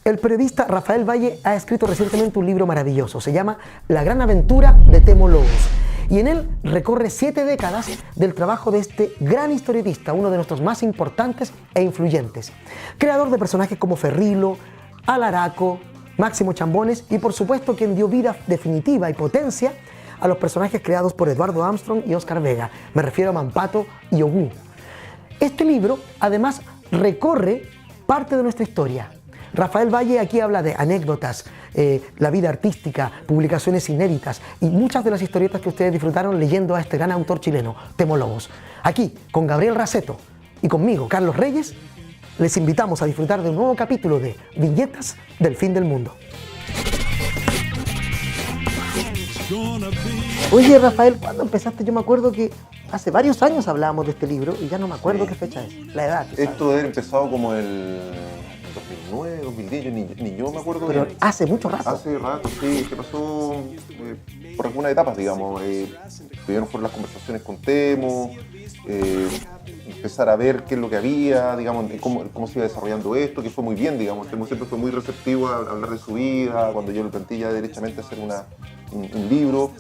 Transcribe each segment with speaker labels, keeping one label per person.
Speaker 1: El periodista Rafael Valle ha escrito recientemente un libro maravilloso, se llama La gran aventura de Temo Lobos, y en él recorre 7 décadas del trabajo de este gran historietista, uno de nuestros más importantes e influyentes, creador de personajes como Ferrilo, Alaraco, Máximo Chambones y por supuesto quien dio vida definitiva y potencia a los personajes creados por Eduardo Armstrong y Oscar Vega, me refiero a Mampato y Ogú. Este libro además recorre parte de nuestra historia. Rafael Valle aquí habla de anécdotas, la vida artística, publicaciones inéditas y muchas de las historietas que ustedes disfrutaron leyendo a este gran autor chileno, Temo Lobos. Aquí, con Gabriel Raceto y conmigo, Carlos Reyes, les invitamos a disfrutar de un nuevo capítulo de Viñetas del Fin del Mundo. Oye, Rafael, ¿cuándo empezaste? Yo me acuerdo que hace varios años hablábamos de este libro y ya no me acuerdo qué fecha es, la edad.
Speaker 2: Esto debe haber empezado como el 2009, 2010, ni yo me acuerdo.
Speaker 1: Pero
Speaker 2: bien.
Speaker 1: hace mucho rato.
Speaker 2: Hace rato, sí, que pasó por algunas etapas, digamos. Primero fueron las conversaciones con Temo, empezar a ver qué es lo que había, digamos, cómo se iba desarrollando esto, que fue muy bien, digamos. Temo siempre fue muy receptivo a hablar de su vida, cuando yo le planteé ya derechamente hacer un libro.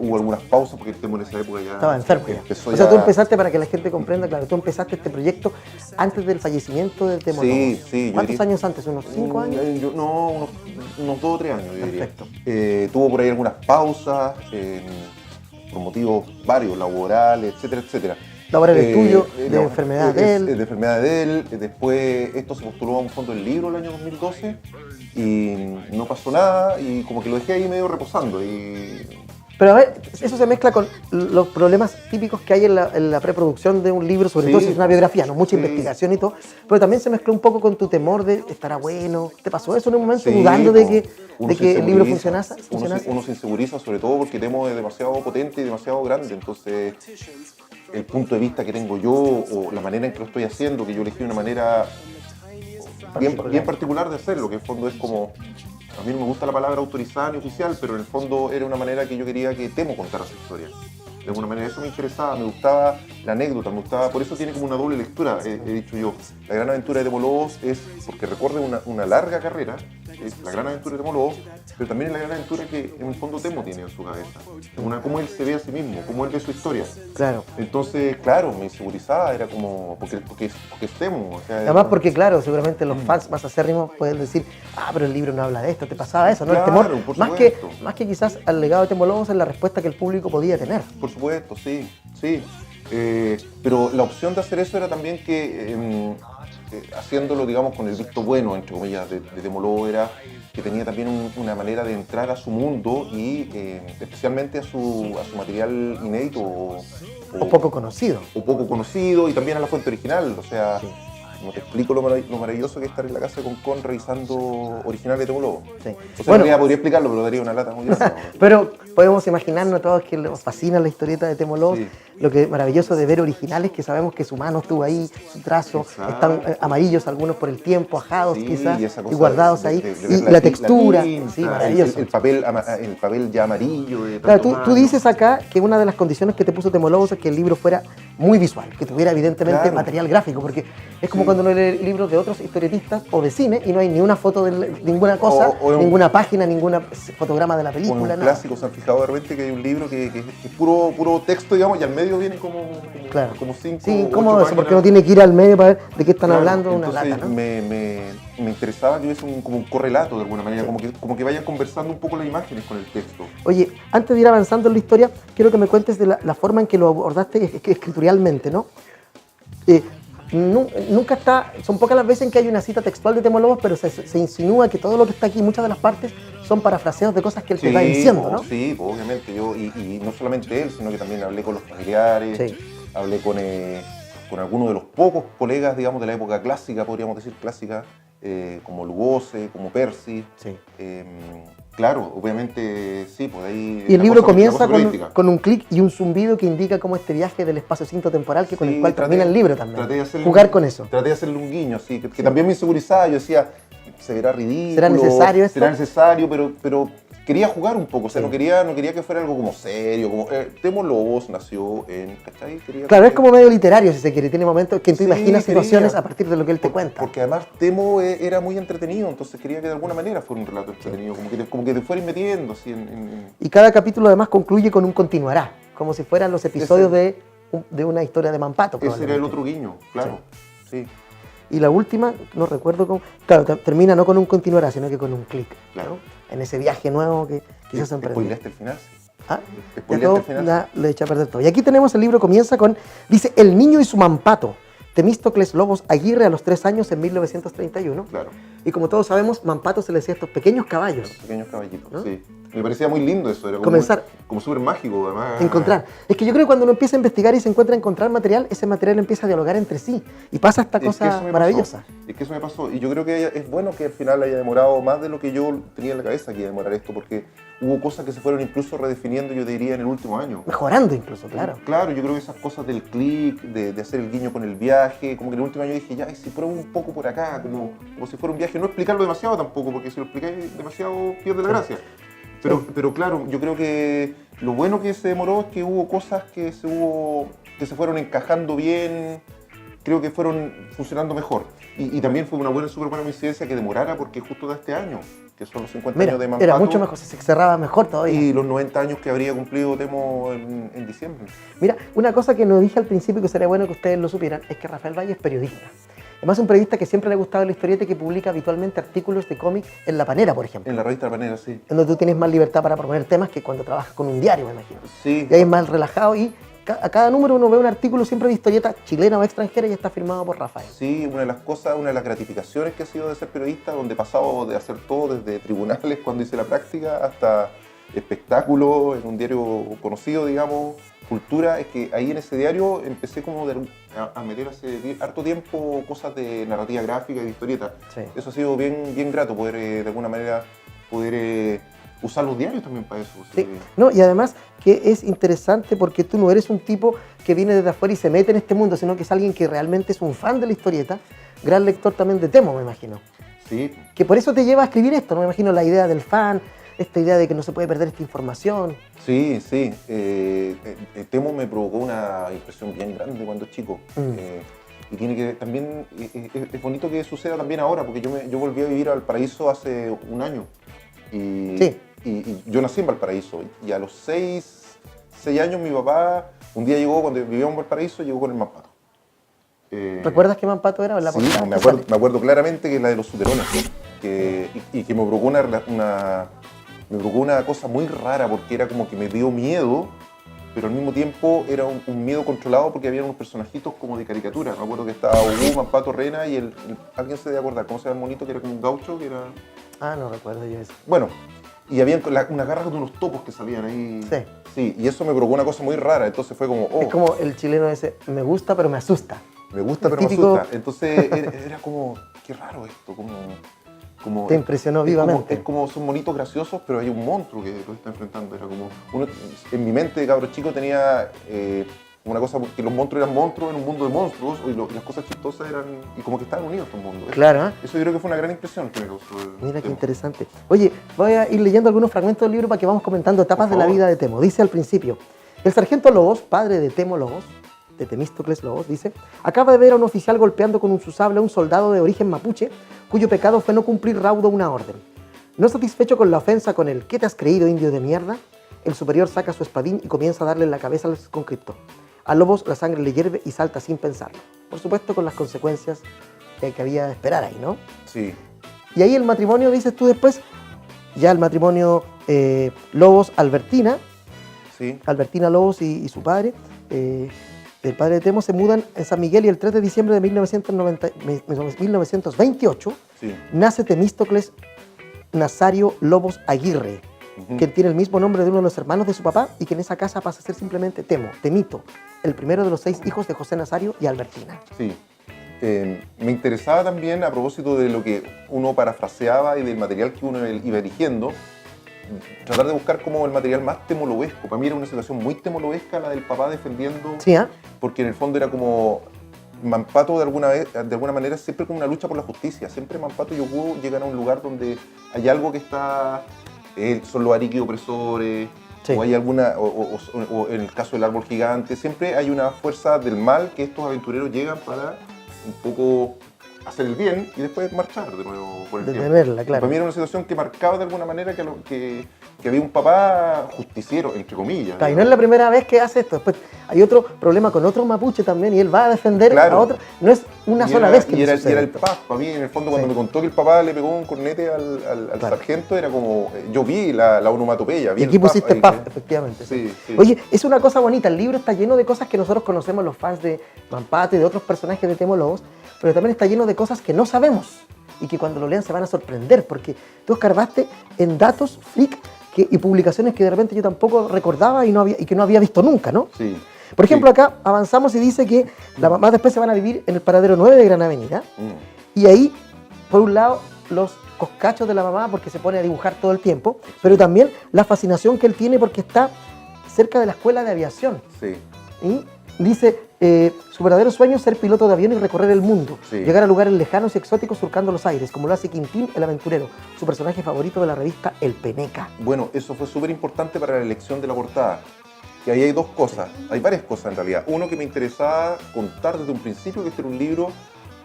Speaker 2: Hubo algunas pausas porque el Temo en esa época ya
Speaker 1: estaba enfermo.
Speaker 2: Empezó
Speaker 1: o sea, tú empezaste, para que la gente comprenda, claro, tú empezaste este proyecto antes del fallecimiento del Temo Lobos.
Speaker 2: Sí, sí.
Speaker 1: ¿Cuántos años antes? ¿Unos 5 años?
Speaker 2: Unos 2 o 3 años, yo diría.
Speaker 1: Perfecto.
Speaker 2: Tuvo por ahí algunas pausas, por motivos varios, laborales, etcétera, etcétera.
Speaker 1: Laborales tuyo, de enfermedad de él.
Speaker 2: De enfermedad de él. Después esto se postuló a un fondo del libro el año 2012 y no pasó nada y como que lo dejé ahí medio reposando.
Speaker 1: Pero a ver, eso se mezcla con los problemas típicos que hay en la preproducción de un libro, sobre todo si es una biografía, ¿no? Mucha investigación y todo, pero también se mezcló un poco con tu temor de estará bueno. ¿Te pasó eso en un momento, dudando de que el libro funcionase?
Speaker 2: Uno se inseguriza, sobre todo porque Temo es demasiado potente y demasiado grande, entonces el punto de vista que tengo yo o la manera en que lo estoy haciendo, que yo elegí una manera bien particular de hacerlo, que en el fondo es como... A mí no me gusta la palabra autorizada ni oficial, pero en el fondo era una manera que yo quería que Temo contara su historia. De alguna manera eso me interesaba, me gustaba la anécdota, por eso tiene como una doble lectura, he dicho yo. La gran aventura de Temo Lobos es porque recorre una larga carrera, es la gran aventura de Temo Lobos, pero también es la gran aventura que en el fondo Temo tiene en su cabeza. Cómo él se ve a sí mismo, cómo él ve su historia.
Speaker 1: Claro.
Speaker 2: Entonces, claro, me insegurizaba, era como, porque es Temo. O sea,
Speaker 1: además porque, claro, seguramente los fans más acérrimos pueden decir, pero el libro no habla de esto, ¿te pasaba eso? ¿No?
Speaker 2: Claro,
Speaker 1: el temor, más que quizás al legado de Temo Lobos es la respuesta que el público podía tener.
Speaker 2: Por supuesto, sí. Pero la opción de hacer eso era también que, haciéndolo, digamos, con el visto bueno, entre comillas, de Temo Lobos, era que tenía también una manera de entrar a su mundo y especialmente a su material inédito
Speaker 1: o poco conocido.
Speaker 2: O poco conocido y también a la fuente original, o sea... Sí. No te explico lo maravilloso que es estar en la casa de Concón revisando originales de Temo Lobos. Sí. O sea, bueno, podría explicarlo, pero daría una lata muy grande.
Speaker 1: Pero podemos imaginarnos todos que nos fascina la historieta de Temo Lobos. Sí. Lo que es maravilloso de ver originales, que sabemos que su mano estuvo ahí, su trazo, exacto. Están amarillos algunos por el tiempo, ajados quizás, y guardados ahí. Y la textura,
Speaker 2: sí, maravilloso. El papel ya amarillo.
Speaker 1: Claro, tú dices acá que una de las condiciones que te puso Temo Lobos es que el libro fuera muy visual, que tuviera evidentemente material gráfico, porque es como cuando uno lee libros de otros historietistas o de cine y no hay ni una foto de ninguna cosa, ninguna página, ningún fotograma de la película.
Speaker 2: Un clásico, se han fijado de repente que hay un libro que es puro texto, digamos, y al medio viene como 5.
Speaker 1: Sí, incómodo eso, porque uno tiene que ir al medio para ver de qué están hablando,
Speaker 2: entonces,
Speaker 1: una lata, ¿no?
Speaker 2: Me interesaba que hubiese como un correlato de alguna manera, como que vayan conversando un poco las imágenes con el texto.
Speaker 1: Oye, antes de ir avanzando en la historia, quiero que me cuentes de la forma en que lo abordaste escritorialmente, ¿no? Nunca está, son pocas las veces en que hay una cita textual de Temo Lobos, pero se insinúa que todo lo que está aquí, muchas de las partes, son parafraseos de cosas que él te va diciendo, ¿no?
Speaker 2: Sí, obviamente, y no solamente él, sino que también hablé con los familiares, hablé con algunos de los pocos colegas, digamos, de la época clásica, podríamos decir clásica, como Lugose, como Percy. Sí. Claro, obviamente sí, pues ahí...
Speaker 1: Y el libro comienza con un clic y un zumbido que indica cómo este viaje del espacio-cinto temporal, con el cual termina el libro también. Jugar con eso.
Speaker 2: Traté de hacerle un guiño, sí, que también me insegurizaba. Yo decía, se verá ridículo.
Speaker 1: ¿Será necesario esto?
Speaker 2: Será necesario, pero quería jugar un poco, o sea, no quería que fuera algo como serio, como Temo Lobos nació en, ¿cachai?
Speaker 1: Claro, es como medio literario, si se quiere, tiene momentos que tú imaginas
Speaker 2: quería,
Speaker 1: situaciones a partir de lo que él te cuenta.
Speaker 2: Porque además Temo era muy entretenido, entonces quería que de alguna manera fuera un relato entretenido, como que te fuera metiendo así
Speaker 1: Y cada capítulo además concluye con un continuará, como si fueran los episodios de una historia de Mampato.
Speaker 2: Ese era el otro guiño, claro, sí.
Speaker 1: Y la última, no recuerdo cómo, claro, termina no con un continuará, sino que con un clic,
Speaker 2: claro.
Speaker 1: ¿no? En ese viaje nuevo que quizás emprende.
Speaker 2: ¿Spoileaste el final?
Speaker 1: ¿Ah?
Speaker 2: ¿Spoileaste el final?
Speaker 1: Le eché a perder todo. Y aquí tenemos el libro, comienza con, dice, El niño y su Mampato, Temístocles Lobos Aguirre a los 3 años en 1931.
Speaker 2: Claro.
Speaker 1: Y como todos sabemos, Mampato se le decía a estos pequeños caballos.
Speaker 2: Los pequeños caballitos,
Speaker 1: ¿no?
Speaker 2: Sí. Me parecía muy lindo eso, era como,
Speaker 1: Comenzar.
Speaker 2: Como súper mágico, además.
Speaker 1: Encontrar. Es que yo creo que cuando uno empieza a investigar y se encuentra a encontrar material, ese material empieza a dialogar entre sí. Y pasa esta cosa maravillosa.
Speaker 2: Es que eso me pasó. Y yo creo que es bueno que al final haya demorado más de lo que yo tenía en la cabeza que iba a demorar esto, porque hubo cosas que se fueron incluso redefiniendo, yo diría, en el último año.
Speaker 1: Mejorando incluso, claro.
Speaker 2: Claro, yo creo que esas cosas del clic, de hacer el guiño con el viaje, como que en el último año dije, ya, y si pruebo un poco por acá, como si fuera un viaje, no explicarlo demasiado tampoco, porque si lo explicáis demasiado pierde la gracia. Pero claro, yo creo que lo bueno que se demoró es que hubo cosas que se fueron encajando bien, creo que fueron funcionando mejor. Y también fue una súper buena coincidencia que demorara, porque justo de este año, que son los 50 años de Mampato.
Speaker 1: Era mucho mejor, se cerraba mejor todavía.
Speaker 2: Y los 90 años que habría cumplido Temo en diciembre.
Speaker 1: Mira, una cosa que no dije al principio que sería bueno que ustedes lo supieran, es que Rafael Valle es periodista. Además, es un periodista que siempre le ha gustado la historieta y que publica habitualmente artículos de cómic en La Panera, por ejemplo.
Speaker 2: En la revista La Panera, sí.
Speaker 1: En donde tú tienes más libertad para proponer temas que cuando trabajas con un diario, me imagino.
Speaker 2: Sí.
Speaker 1: Y ahí es más relajado y a cada número uno ve un artículo siempre de historieta chilena o extranjera y está firmado por Rafael.
Speaker 2: Sí, una de las gratificaciones que ha sido de ser periodista, donde he pasado de hacer todo, desde tribunales cuando hice la práctica, hasta espectáculos en un diario conocido, digamos, cultura, es que ahí en ese diario empecé como a meter hace harto tiempo cosas de narrativa gráfica y de historieta.
Speaker 1: Sí.
Speaker 2: Eso ha sido bien grato, poder de alguna manera usar los diarios también para eso.
Speaker 1: Sí. No, y además que es interesante porque tú no eres un tipo que viene desde afuera y se mete en este mundo, sino que es alguien que realmente es un fan de la historieta, gran lector también de Temo, me imagino.
Speaker 2: Sí.
Speaker 1: Que por eso te lleva a escribir esto, ¿no? Me imagino la idea del fan, esta idea de que no se puede perder esta información.
Speaker 2: Sí. Temo me provocó una impresión bien grande cuando chico. Y tiene que también, es bonito que suceda también ahora, porque yo volví a vivir a Valparaíso hace un año. Y yo nací en Valparaíso. Y a los 6 años mi papá, un día llegó, cuando vivíamos en Valparaíso, llegó con el Mampato.
Speaker 1: ¿Recuerdas qué Mampato era?
Speaker 2: Sí, me acuerdo claramente que es la de los Suterones. Y que me provocó una cosa muy rara, porque era como que me dio miedo, pero al mismo tiempo era un miedo controlado porque había unos personajitos como de caricatura. Me acuerdo que estaba Hugo, Mampato, Rena y alguien se debe acordar, ¿cómo se llama el monito? Que era como un gaucho, que era...
Speaker 1: Ah, no recuerdo yo eso.
Speaker 2: Bueno, y había unas garras de unos topos que salían ahí.
Speaker 1: Sí.
Speaker 2: Sí, y eso me provocó una cosa muy rara, entonces fue como...
Speaker 1: Es como el chileno ese, me gusta pero me asusta.
Speaker 2: Me gusta pero
Speaker 1: típico...
Speaker 2: me asusta. Entonces era como, qué raro esto, como
Speaker 1: te impresionó vivamente.
Speaker 2: Es como son monitos graciosos, pero hay un monstruo que los está enfrentando. Era como en mi mente de cabro chico tenía una cosa, que los monstruos eran monstruos en un mundo de monstruos, y las cosas chistosas eran, y como que estaban unidos estos mundos.
Speaker 1: Claro, ¿eh?
Speaker 2: Eso yo creo que fue una gran impresión que me causó.
Speaker 1: Mira qué interesante. Oye, voy a ir leyendo algunos fragmentos del libro para que vamos comentando etapas de la vida de Temo. Dice al principio, el sargento Lobos, padre de Temo Lobos, de Temístocles Lobos, dice, acaba de ver a un oficial golpeando con su sable a un soldado de origen mapuche, cuyo pecado fue no cumplir raudo una orden. No satisfecho con la ofensa con el ¿qué te has creído, indio de mierda?, el superior saca su espadín y comienza a darle en la cabeza al conscripto. A Lobos la sangre le hierve y salta sin pensarlo. Por supuesto con las consecuencias que había de esperar ahí, ¿no?
Speaker 2: Sí.
Speaker 1: Y ahí el matrimonio, dices tú después, ya el matrimonio Lobos-Albertina,
Speaker 2: sí.
Speaker 1: Albertina Lobos y su padre, el padre de Temo, se mudan en San Miguel y el 3 de diciembre de 1928
Speaker 2: sí.
Speaker 1: nace Temístocles Nazario Lobos Aguirre, quien tiene el mismo nombre de uno de los hermanos de su papá y que en esa casa pasa a ser simplemente Temo, Temito, el primero de los 6 hijos de José Nazario y Albertina.
Speaker 2: Sí. Me interesaba también, a propósito de lo que uno parafraseaba y del material que uno iba eligiendo, tratar de buscar como el material más temolobesco. Para mí era una situación muy temolobesca la del papá defendiendo,
Speaker 1: ¿Sí, ah?
Speaker 2: porque en el fondo era como Mampato de alguna manera es siempre como una lucha por la justicia. Siempre Mampato y Yokú llegan a un lugar donde hay algo que está, son los ariki opresores,
Speaker 1: Sí.
Speaker 2: o hay o en el caso del árbol gigante, siempre hay una fuerza del mal que estos aventureros llegan para un poco hacer el bien y después marchar de nuevo por el tiempo.
Speaker 1: Detenerla, claro.
Speaker 2: Para mí era una situación que marcaba de alguna manera que había un papá justiciero, entre comillas.
Speaker 1: Claro, y no es la primera vez que hace esto. Después hay otro problema con otro mapuche también y él va a defender
Speaker 2: Claro.
Speaker 1: a otro. No es una
Speaker 2: Y
Speaker 1: sola
Speaker 2: era-
Speaker 1: vez que
Speaker 2: y
Speaker 1: le
Speaker 2: era,
Speaker 1: sucede
Speaker 2: y era el
Speaker 1: esto.
Speaker 2: papá. Para mí, en el fondo, cuando
Speaker 1: Sí.
Speaker 2: me contó que el papá le pegó un cornete al
Speaker 1: Claro.
Speaker 2: sargento, era como, yo vi la onomatopeya. Vi
Speaker 1: Y
Speaker 2: el
Speaker 1: aquí pusiste
Speaker 2: ahí,
Speaker 1: paf, efectivamente.
Speaker 2: Sí, sí.
Speaker 1: Oye, es una cosa bonita. El libro está lleno de cosas que nosotros conocemos, los fans de Mampato y de otros personajes de Temo Lobos, pero también está lleno de cosas que no sabemos y que cuando lo lean se van a sorprender, porque tú escarbaste en datos freak y publicaciones que de repente yo tampoco recordaba y que no había visto nunca, ¿no?
Speaker 2: Sí.
Speaker 1: Por ejemplo, acá avanzamos y dice que la mamá después se van a vivir en el paradero 9 de Gran Avenida.
Speaker 2: Mm.
Speaker 1: Y ahí, por un lado, los coscachos de la mamá porque se pone a dibujar todo el tiempo, pero también la fascinación que él tiene porque está cerca de la escuela de aviación.
Speaker 2: Sí.
Speaker 1: Y dice, su verdadero sueño es ser piloto de avión y recorrer el mundo,
Speaker 2: Sí.
Speaker 1: llegar a lugares lejanos y exóticos surcando los aires, como lo hace Quintín el aventurero, su personaje favorito de la revista El Peneca.
Speaker 2: Bueno, eso fue súper importante para la elección de la portada. Que ahí hay dos cosas, hay varias cosas en realidad. Uno que me interesaba contar desde un principio, que este era un libro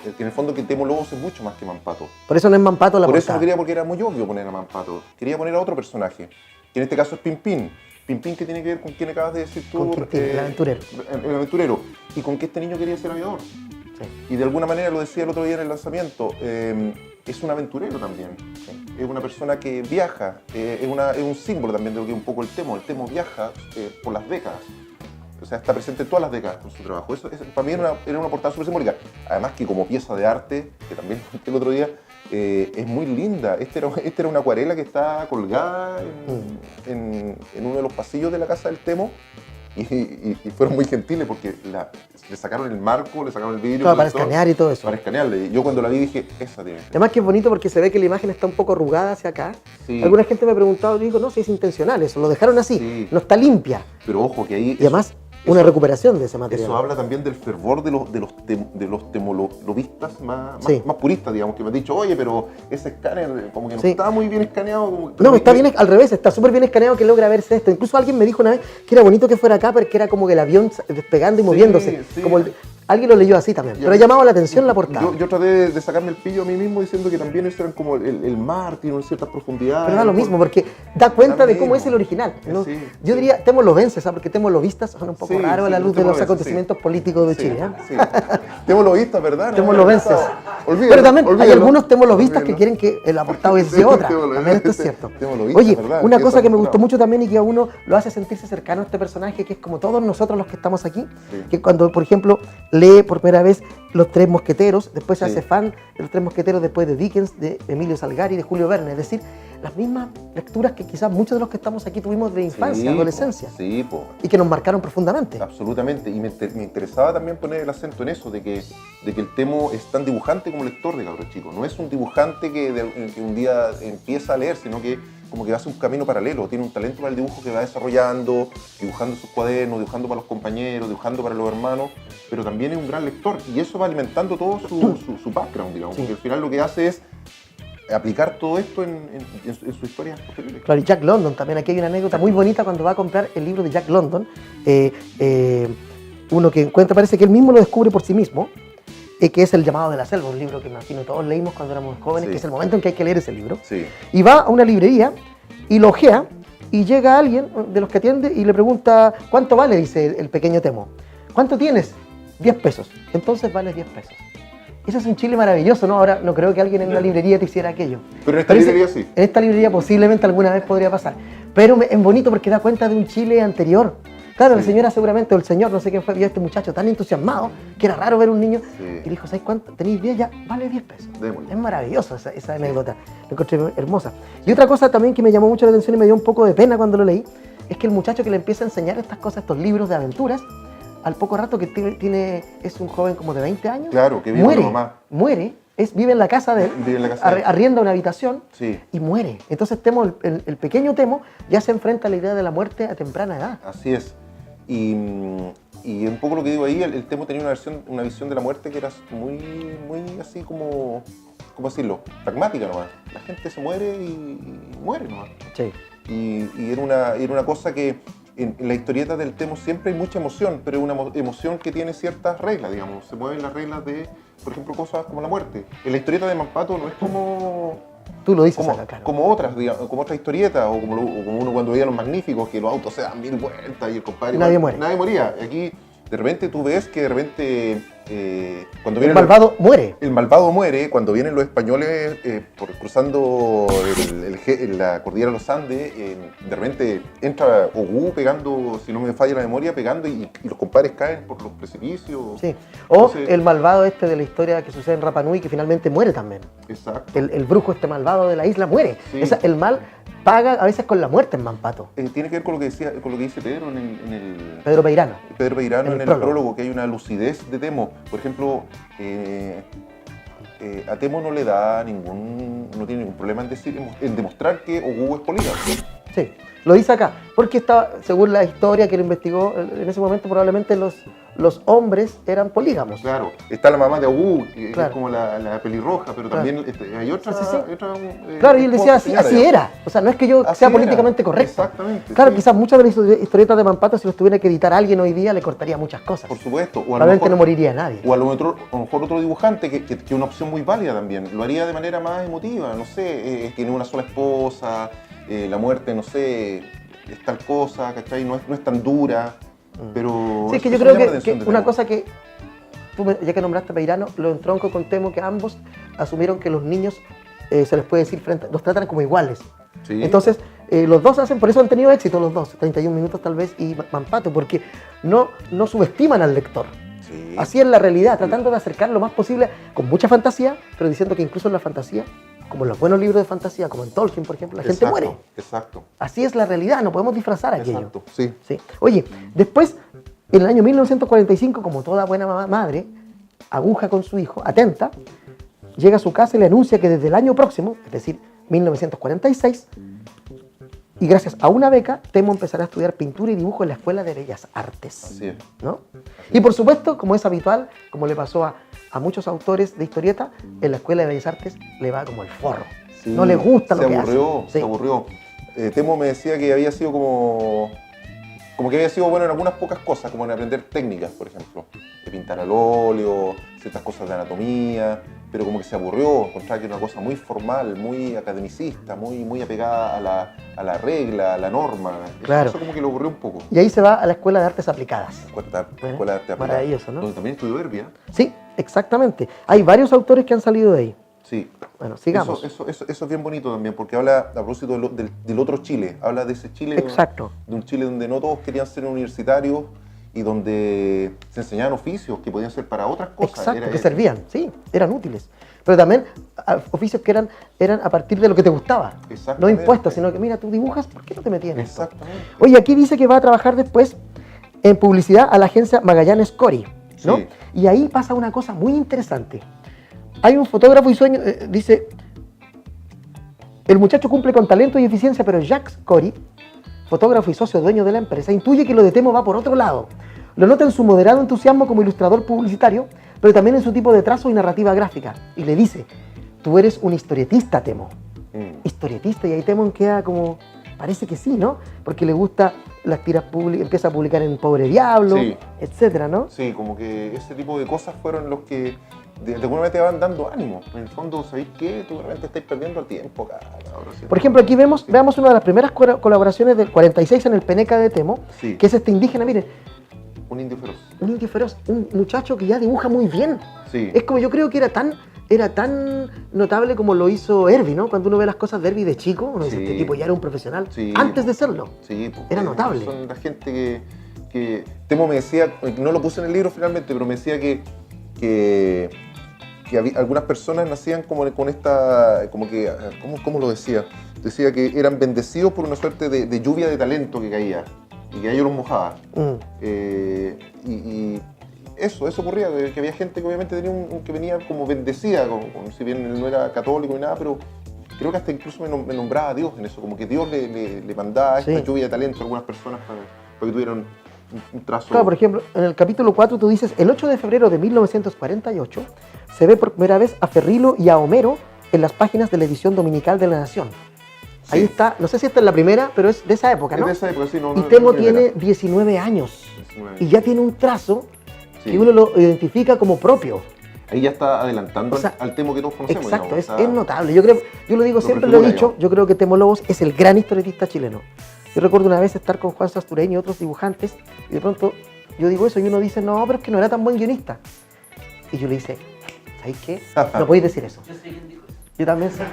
Speaker 2: que en el fondo que Temo Lobos es mucho más que Mampato.
Speaker 1: Por eso no es Mampato la
Speaker 2: Por eso
Speaker 1: portada.
Speaker 2: no quería, porque era muy obvio poner a Mampato. Quería poner a otro personaje, que en este caso es Pimpín. Pimpín, que tiene que ver con quien acabas de decir tú.
Speaker 1: Con Quintín, el aventurero.
Speaker 2: El aventurero. Y con que este niño quería ser aviador.
Speaker 1: Sí.
Speaker 2: Y de alguna manera, lo decía el otro día en el lanzamiento, es un aventurero también. Es una persona que viaja, es un símbolo también de lo que es un poco el Temo. El Temo viaja por las décadas. O sea, está presente en todas las décadas con su trabajo. Eso para mí era una portada súper simbólica. Además que como pieza de arte, que también conté el otro día, es muy linda. Este era una acuarela que está colgada en uno de los pasillos de la casa del Temo. Y fueron muy gentiles porque le sacaron el marco, le sacaron el vidrio.
Speaker 1: Claro, para
Speaker 2: todo,
Speaker 1: escanear y todo eso.
Speaker 2: Para escanearle. Yo cuando la vi dije, esa tiene que ser.
Speaker 1: Además que es bonito porque se ve que la imagen está un poco arrugada hacia acá.
Speaker 2: Sí.
Speaker 1: Alguna gente me ha preguntado, y digo, no, si es intencional eso, lo dejaron así,
Speaker 2: Sí.
Speaker 1: no está limpia.
Speaker 2: Pero ojo, que ahí...
Speaker 1: Y además, una recuperación de ese material.
Speaker 2: Eso habla también del fervor de los temolobistas más
Speaker 1: Sí.
Speaker 2: puristas, digamos, que me han dicho, oye, pero ese escáner como que no
Speaker 1: Sí.
Speaker 2: está muy bien escaneado.
Speaker 1: No, está bien, al revés, está súper bien escaneado que logra verse esto. Incluso alguien me dijo una vez que era bonito que fuera acá porque era como que el avión despegando y moviéndose.
Speaker 2: sí.
Speaker 1: Como alguien lo leyó así también. Pero ha llamado la atención la portada.
Speaker 2: Yo traté de sacarme el pillo a mí mismo diciendo que también eso eran como el mar, tiene ciertas profundidades.
Speaker 1: Pero da lo mismo, porque da cuenta
Speaker 2: Da lo
Speaker 1: de cómo
Speaker 2: mismo.
Speaker 1: es el original. ¿no?
Speaker 2: Sí,
Speaker 1: Yo
Speaker 2: sí.
Speaker 1: diría, temolovenses, ¿sabes? Porque temolovistas son un poco
Speaker 2: Sí,
Speaker 1: raros a
Speaker 2: sí,
Speaker 1: la luz de los
Speaker 2: temolovenses,
Speaker 1: acontecimientos políticos de
Speaker 2: Sí,
Speaker 1: Chile. ¿eh?
Speaker 2: sí. Temolovistas, ¿verdad? No,
Speaker 1: Temolovenses.
Speaker 2: Olvídalo,
Speaker 1: Pero también hay
Speaker 2: olvídalo.
Speaker 1: algunos temolovistas que
Speaker 2: Olvídalo.
Speaker 1: quieren que la portada hubiese sido otra.
Speaker 2: Temolovistas.
Speaker 1: También esto es cierto.
Speaker 2: Temolovistas,
Speaker 1: Oye,
Speaker 2: ¿verdad?
Speaker 1: una
Speaker 2: Eso
Speaker 1: cosa que me gustó
Speaker 2: afortunado.
Speaker 1: mucho también y que a uno lo hace sentirse cercano a este personaje, que es como todos nosotros los que estamos aquí,
Speaker 2: Sí.
Speaker 1: que cuando, por ejemplo, lee por primera vez Los Tres Mosqueteros, después se
Speaker 2: Sí.
Speaker 1: hace fan de Los Tres Mosqueteros, después de Dickens, de Emilio Salgari, de Julio Verne. Es decir, las mismas lecturas que quizás muchos de los que estamos aquí tuvimos de infancia,
Speaker 2: Sí,
Speaker 1: adolescencia,
Speaker 2: po, sí, po.
Speaker 1: y que nos marcaron profundamente.
Speaker 2: Absolutamente, y me interesaba también poner el acento en eso, de que el Temo es tan dibujante como lector de cabros chicos. No es un dibujante que un día empieza a leer, sino que como que hace un camino paralelo, tiene un talento para el dibujo que va desarrollando, dibujando sus cuadernos, dibujando para los compañeros, dibujando para los hermanos, pero también es un gran lector, y eso va alimentando todo su background, digamos,
Speaker 1: Sí.
Speaker 2: porque al final lo que hace es aplicar todo esto en su historia posterior.
Speaker 1: Claro, y Jack London también. Aquí hay una anécdota muy bonita cuando va a comprar el libro de Jack London. Uno que encuentra, parece que él mismo lo descubre por sí mismo, que es El llamado de la selva, un libro que imagino todos leímos cuando éramos jóvenes,
Speaker 2: Sí.
Speaker 1: que es el momento en que hay que leer ese libro.
Speaker 2: Sí.
Speaker 1: Y va a una librería y lo ojea y llega alguien de los que atiende y le pregunta, ¿cuánto vale? Dice el pequeño Temo. ¿Cuánto tienes? 10 pesos. Entonces vale 10 pesos. Ese es un Chile maravilloso, ¿no? Ahora no creo que alguien en una librería te hiciera aquello.
Speaker 2: Pero en esta
Speaker 1: ese-
Speaker 2: librería sí.
Speaker 1: En esta librería posiblemente alguna vez podría pasar. Pero es bonito porque da cuenta de un Chile anterior. Claro, la
Speaker 2: Sí.
Speaker 1: señora seguramente, o el señor, no sé quién fue, vio a este muchacho tan entusiasmado, que era raro ver un niño,
Speaker 2: Sí.
Speaker 1: y le dijo, ¿sabes cuánto? ¿Tenéis 10? Ya, vale 10 pesos.
Speaker 2: Démosle.
Speaker 1: Es maravilloso esa anécdota, la encontré hermosa. Y otra cosa también que me llamó mucho la atención y me dio un poco de pena cuando lo leí, es que el muchacho que le empieza a enseñar estas cosas, estos libros de aventuras, al poco rato que es un joven como de 20 años,
Speaker 2: Claro, que vive
Speaker 1: muere,
Speaker 2: con la mamá.
Speaker 1: muere, vive en la casa de él,
Speaker 2: Vive en la casa de él.
Speaker 1: arrienda una habitación,
Speaker 2: Sí.
Speaker 1: y muere. Entonces Temo, el pequeño Temo ya se enfrenta a la idea de la muerte a temprana edad.
Speaker 2: Así es. Y y un poco lo que digo ahí, el Temo tenía una visión de la muerte que era muy así como, ¿cómo decirlo? Pragmática nomás. La gente se muere y muere nomás.
Speaker 1: Sí.
Speaker 2: Y era una cosa que en la historieta del Temo siempre hay mucha emoción, pero es una emoción que tiene ciertas reglas, digamos. Se mueven las reglas de, por ejemplo, cosas como la muerte. En la historieta de Mampato no es como...
Speaker 1: Tú lo dices
Speaker 2: como,
Speaker 1: acá, claro.
Speaker 2: como otras, digamos, como otra historieta, o como uno cuando veía Los Magníficos, que los autos se dan 1000 vueltas y el compadre...
Speaker 1: Nadie muere.
Speaker 2: Nadie moría. Aquí, de repente, tú ves que de repente... cuando
Speaker 1: El
Speaker 2: vienen
Speaker 1: malvado muere.
Speaker 2: el malvado muere cuando vienen los españoles cruzando la cordillera de los Andes. De repente entra Ogú pegando, si no me falla la memoria, pegando y los compadres caen por los precipicios.
Speaker 1: Sí. O
Speaker 2: Entonces,
Speaker 1: el malvado este de la historia que sucede en Rapa Nui, que finalmente muere también.
Speaker 2: exacto.
Speaker 1: El brujo este malvado de la isla muere.
Speaker 2: Sí.
Speaker 1: O sea, el mal paga a veces con la muerte en Mampato.
Speaker 2: Tiene que ver con lo que dice Pedro en el
Speaker 1: Pedro Peirano.
Speaker 2: Pedro Peirano
Speaker 1: En
Speaker 2: en
Speaker 1: el
Speaker 2: el
Speaker 1: prólogo.
Speaker 2: prólogo, que hay una lucidez de Temo. Por ejemplo, a Temo no le da no tiene ningún problema en demostrar que Ogú es polígamo.
Speaker 1: Sí, lo dice acá, porque estaba, según la historia que él investigó, en ese momento probablemente los hombres eran polígamos.
Speaker 2: Claro, está la mamá de Ogú, que
Speaker 1: Claro.
Speaker 2: es como la pelirroja, pero
Speaker 1: Claro.
Speaker 2: también hay otra.
Speaker 1: Sí, sí, sí.
Speaker 2: otra,
Speaker 1: Claro, y él decía,
Speaker 2: señora,
Speaker 1: así
Speaker 2: digamos.
Speaker 1: era. O sea, no es que yo
Speaker 2: Así
Speaker 1: sea
Speaker 2: era.
Speaker 1: políticamente correcto.
Speaker 2: Exactamente.
Speaker 1: Claro,
Speaker 2: sí.
Speaker 1: quizás muchas de las historietas de Mampato, si los tuviera que editar alguien hoy día, le cortaría muchas cosas.
Speaker 2: Por supuesto. O a lo
Speaker 1: Probablemente no
Speaker 2: mejor,
Speaker 1: moriría nadie.
Speaker 2: o a lo mejor otro dibujante, que es una opción muy válida también. Lo haría de manera más emotiva, no sé, tiene una sola esposa, la muerte, no sé, es tal cosa, ¿cachai? No es tan dura, pero...
Speaker 1: Sí, es que
Speaker 2: eso
Speaker 1: yo
Speaker 2: me
Speaker 1: creo
Speaker 2: llama la
Speaker 1: que
Speaker 2: atención de
Speaker 1: una
Speaker 2: Temo.
Speaker 1: cosa que, ya que nombraste a Peirano, lo entronco con Temo, que ambos asumieron que los niños, se les puede decir, los tratan como iguales.
Speaker 2: Sí.
Speaker 1: Entonces, los dos hacen, por eso han tenido éxito los dos, 31 minutos tal vez y Mampato, porque no subestiman al lector.
Speaker 2: Sí.
Speaker 1: Así es la realidad, tratando de acercar lo más posible, con mucha fantasía, pero diciendo que incluso en la fantasía, como en los buenos libros de fantasía, como en Tolkien, por ejemplo, la gente
Speaker 2: Exacto,
Speaker 1: muere.
Speaker 2: Exacto,
Speaker 1: Así es la realidad, no podemos disfrazar aquello.
Speaker 2: exacto, sí.
Speaker 1: Sí. Oye, después, en el año 1945, como toda buena madre, Aguja con su hijo, atenta, llega a su casa y le anuncia que desde el año próximo, es decir, 1946, y gracias a una beca, Temo empezará a estudiar pintura y dibujo en la Escuela de Bellas Artes.
Speaker 2: Así es.
Speaker 1: ¿No? Y por supuesto, como es habitual, como le pasó a muchos autores de historieta, en la Escuela de Bellas Artes le va como el forro.
Speaker 2: Sí,
Speaker 1: No le gusta lo que hace.
Speaker 2: Se
Speaker 1: Sí.
Speaker 2: aburrió. Temo me decía que había sido como que había sido bueno en algunas pocas cosas, como en aprender técnicas, por ejemplo, de pintar al óleo, ciertas cosas de anatomía, pero como que se aburrió, encontraba que era una cosa muy formal, muy academicista, muy apegada a la regla, a la norma.
Speaker 1: Claro.
Speaker 2: Eso como que lo aburrió un poco.
Speaker 1: Y ahí se va a la Escuela de Artes Aplicadas.
Speaker 2: Escuela de Arte Aplicada,
Speaker 1: Maravilloso, ¿no?
Speaker 2: donde también estudió Herbia.
Speaker 1: Sí, exactamente. Hay varios autores que han salido de ahí.
Speaker 2: Sí.
Speaker 1: Bueno, sigamos.
Speaker 2: Eso es bien bonito también, porque habla a propósito del otro Chile, habla de ese Chile,
Speaker 1: Exacto.
Speaker 2: de un Chile donde no todos querían ser universitarios y donde se enseñaban oficios que podían ser para otras cosas.
Speaker 1: Exacto, que servían, sí, eran útiles. Pero también oficios que eran a partir de lo que te gustaba. No
Speaker 2: Exactamente.
Speaker 1: impuestos, sino que, mira, tú dibujas, ¿por qué no te metías en esto?
Speaker 2: Exactamente.
Speaker 1: Oye, aquí dice que va a trabajar después en publicidad a la agencia Magallanes Cori, ¿no?
Speaker 2: Sí.
Speaker 1: Y ahí pasa una cosa muy interesante. Hay un fotógrafo y sueño, dice, el muchacho cumple con talento y eficiencia, pero Jacques Cori, fotógrafo y socio dueño de la empresa, intuye que lo de Temo va por otro lado. Lo nota en su moderado entusiasmo como ilustrador publicitario, pero también en su tipo de trazo y narrativa gráfica. Y le dice, tú eres un historietista, Temo. Historietista, y ahí Temo queda como, parece que sí, ¿no? Porque le gusta las tiras públicas, empieza a publicar en Pobre Diablo,
Speaker 2: Sí.
Speaker 1: etcétera, ¿no?
Speaker 2: Sí, como que ese tipo de cosas fueron los que de alguna manera te van dando ánimo. En el fondo, ¿sabéis qué? Tú realmente estás perdiendo el tiempo, cabrón.
Speaker 1: Por ejemplo, aquí veamos una de las primeras colaboraciones del 46 en el Peneca de Temo,
Speaker 2: Sí.
Speaker 1: que es este indígena, miren,
Speaker 2: Un indio feroz.
Speaker 1: un indio feroz, un muchacho que ya dibuja muy bien.
Speaker 2: Sí.
Speaker 1: Es como yo creo que era tan notable como lo hizo Herbie, ¿no? Cuando uno ve las cosas de Herbie de chico, uno dice,
Speaker 2: Sí.
Speaker 1: este tipo ya era un profesional,
Speaker 2: Sí,
Speaker 1: antes de serlo.
Speaker 2: Sí, pues,
Speaker 1: Era notable.
Speaker 2: Son la gente que Temo me decía, no lo puse en el libro finalmente, pero me decía que algunas personas nacían como con esta, como que, ¿cómo lo decía? Decía que eran bendecidos por una suerte de lluvia de talento que caía y que a ellos los mojaba. Y eso ocurría, que había gente que obviamente tenía que venía como bendecida, si bien él no era católico ni nada, pero creo que hasta incluso me nombraba a Dios en eso, como que Dios le mandaba esta
Speaker 1: Sí.
Speaker 2: lluvia de talento a algunas personas para que tuvieran un trazo.
Speaker 1: Claro, por ejemplo, en el capítulo 4 tú dices, el 8 de febrero de 1948 se ve por primera vez a Ferrilo y a Homero en las páginas de la edición dominical de La Nación.
Speaker 2: Sí.
Speaker 1: Ahí está, no sé si esta es la primera, pero es de esa época, ¿no?
Speaker 2: Es de esa época, sí, no,
Speaker 1: Y
Speaker 2: no,
Speaker 1: Temo
Speaker 2: no es la
Speaker 1: tiene
Speaker 2: primera.
Speaker 1: 19 años
Speaker 2: 19.
Speaker 1: y ya tiene un trazo
Speaker 2: Sí.
Speaker 1: que uno lo identifica como propio.
Speaker 2: Ahí ya está adelantando
Speaker 1: O sea,
Speaker 2: al Temo que todos conocemos.
Speaker 1: Exacto,
Speaker 2: digamos,
Speaker 1: es notable. Yo creo, yo lo digo, siempre lo he
Speaker 2: prefigura,
Speaker 1: dicho,
Speaker 2: digamos.
Speaker 1: yo creo que Temo Lobos es el gran historietista chileno. Yo recuerdo una vez estar con Juan Sastureño y otros dibujantes y de pronto yo digo eso y uno dice, no, pero es que no era tan buen guionista. Y yo le dice, ¿sabes qué? No podéis decir eso. Yo también sé.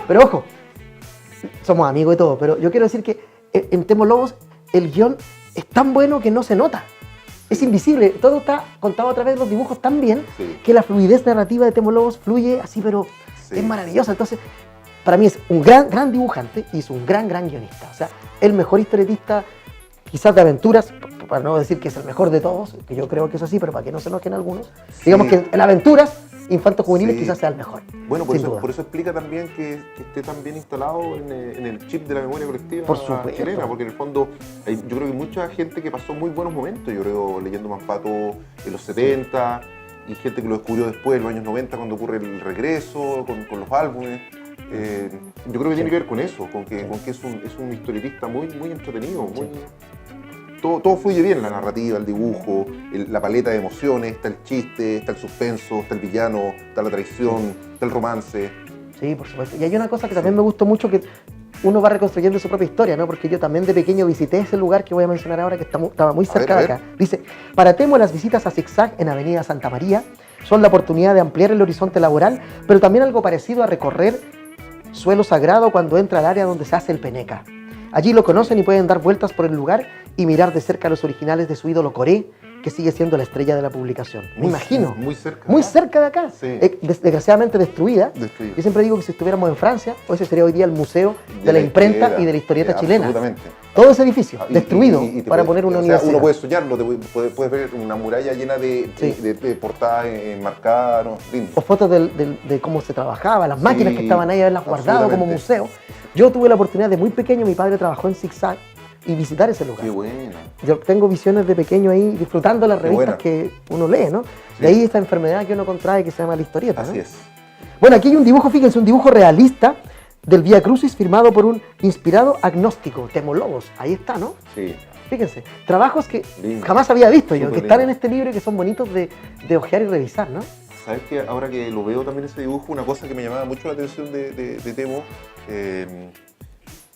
Speaker 1: Pero ojo, somos amigos y todo, pero yo quiero decir que en Temo Lobos el guión es tan bueno que no se nota. Es invisible, todo está contado a través de los dibujos tan bien
Speaker 2: Sí.
Speaker 1: que la fluidez narrativa de Temo Lobos fluye así, pero
Speaker 2: Sí.
Speaker 1: es maravillosa. Entonces, para mí es un gran dibujante y es un gran guionista. O sea, el mejor historietista, quizás de aventuras, para no decir que es el mejor de todos, que yo creo que es así, pero para que no se enojen algunos.
Speaker 2: Sí.
Speaker 1: Digamos que en aventuras, infantos juveniles
Speaker 2: Sí.
Speaker 1: quizás sea el mejor.
Speaker 2: Bueno, por
Speaker 1: sin
Speaker 2: eso,
Speaker 1: duda.
Speaker 2: por eso explica también que esté tan bien instalado en el chip de la memoria colectiva
Speaker 1: Por supuesto.
Speaker 2: chilena, porque en el fondo yo creo que mucha gente que pasó muy buenos momentos, yo creo, leyendo Manpato en los 70, y gente que lo descubrió después, en los años 90, cuando ocurre el regreso, con los álbumes. Yo creo que tiene que ver con eso, con que es un historietista muy entretenido, muy... Todo fluye bien, la narrativa, el dibujo, la paleta de emociones, está el chiste, está el suspenso, está el villano, está la traición, está el romance.
Speaker 1: Sí, por supuesto. Y hay una cosa que también me gustó mucho, que uno va reconstruyendo su propia historia, ¿no? Porque yo también de pequeño visité ese lugar que voy a mencionar ahora, que estaba muy cerca
Speaker 2: A
Speaker 1: de
Speaker 2: ver.
Speaker 1: acá. Dice, para Temo las visitas a Zigzag en Avenida Santa María son la oportunidad de ampliar el horizonte laboral, pero también algo parecido a recorrer suelo sagrado cuando entra al área donde se hace el peneca. Allí lo conocen y pueden dar vueltas por el lugar y mirar de cerca los originales de su ídolo Coré, que sigue siendo la estrella de la publicación. Me imagino.
Speaker 2: Muy cerca.
Speaker 1: Muy cerca de acá.
Speaker 2: Sí.
Speaker 1: Desgraciadamente destruida.
Speaker 2: Destruida.
Speaker 1: Yo siempre digo que si estuviéramos en Francia, ese sería hoy día el Museo de la Imprenta
Speaker 2: historieta,
Speaker 1: y de la Historieta chilena.
Speaker 2: Absolutamente.
Speaker 1: Todo ese edificio
Speaker 2: Y-
Speaker 1: destruido
Speaker 2: y te
Speaker 1: para
Speaker 2: puedes-
Speaker 1: poner una
Speaker 2: o sea,
Speaker 1: universidad.
Speaker 2: uno puede soñarlo, puedes ver una muralla llena de portadas enmarcadas, ¿no? Lindo.
Speaker 1: O fotos de cómo se trabajaba, las máquinas que
Speaker 2: Sí,
Speaker 1: estaban ahí, haberlas guardado como
Speaker 2: absolutamente.
Speaker 1: museo. Yo tuve la oportunidad de muy pequeño, mi padre trabajó en Zigzag, y visitar ese lugar.
Speaker 2: Qué buena.
Speaker 1: Yo tengo visiones de pequeño ahí disfrutando las
Speaker 2: Qué
Speaker 1: revistas
Speaker 2: buena.
Speaker 1: que uno lee, ¿no?
Speaker 2: Sí.
Speaker 1: De ahí esta enfermedad que uno contrae que se llama la historieta, ¿no?
Speaker 2: Así es.
Speaker 1: Bueno, aquí hay un dibujo, fíjense, un dibujo realista del Vía Crucis firmado por un inspirado agnóstico, Temo Lobos. Ahí está, ¿no?
Speaker 2: Sí.
Speaker 1: Fíjense, trabajos que
Speaker 2: Lindo.
Speaker 1: jamás había visto yo,
Speaker 2: Súper
Speaker 1: que están
Speaker 2: lindo.
Speaker 1: en este libro y que son bonitos de ojear y revisar, ¿no?
Speaker 2: ¿Sabes qué? Ahora que lo veo también ese dibujo, una cosa que me llamaba mucho la atención de Temo,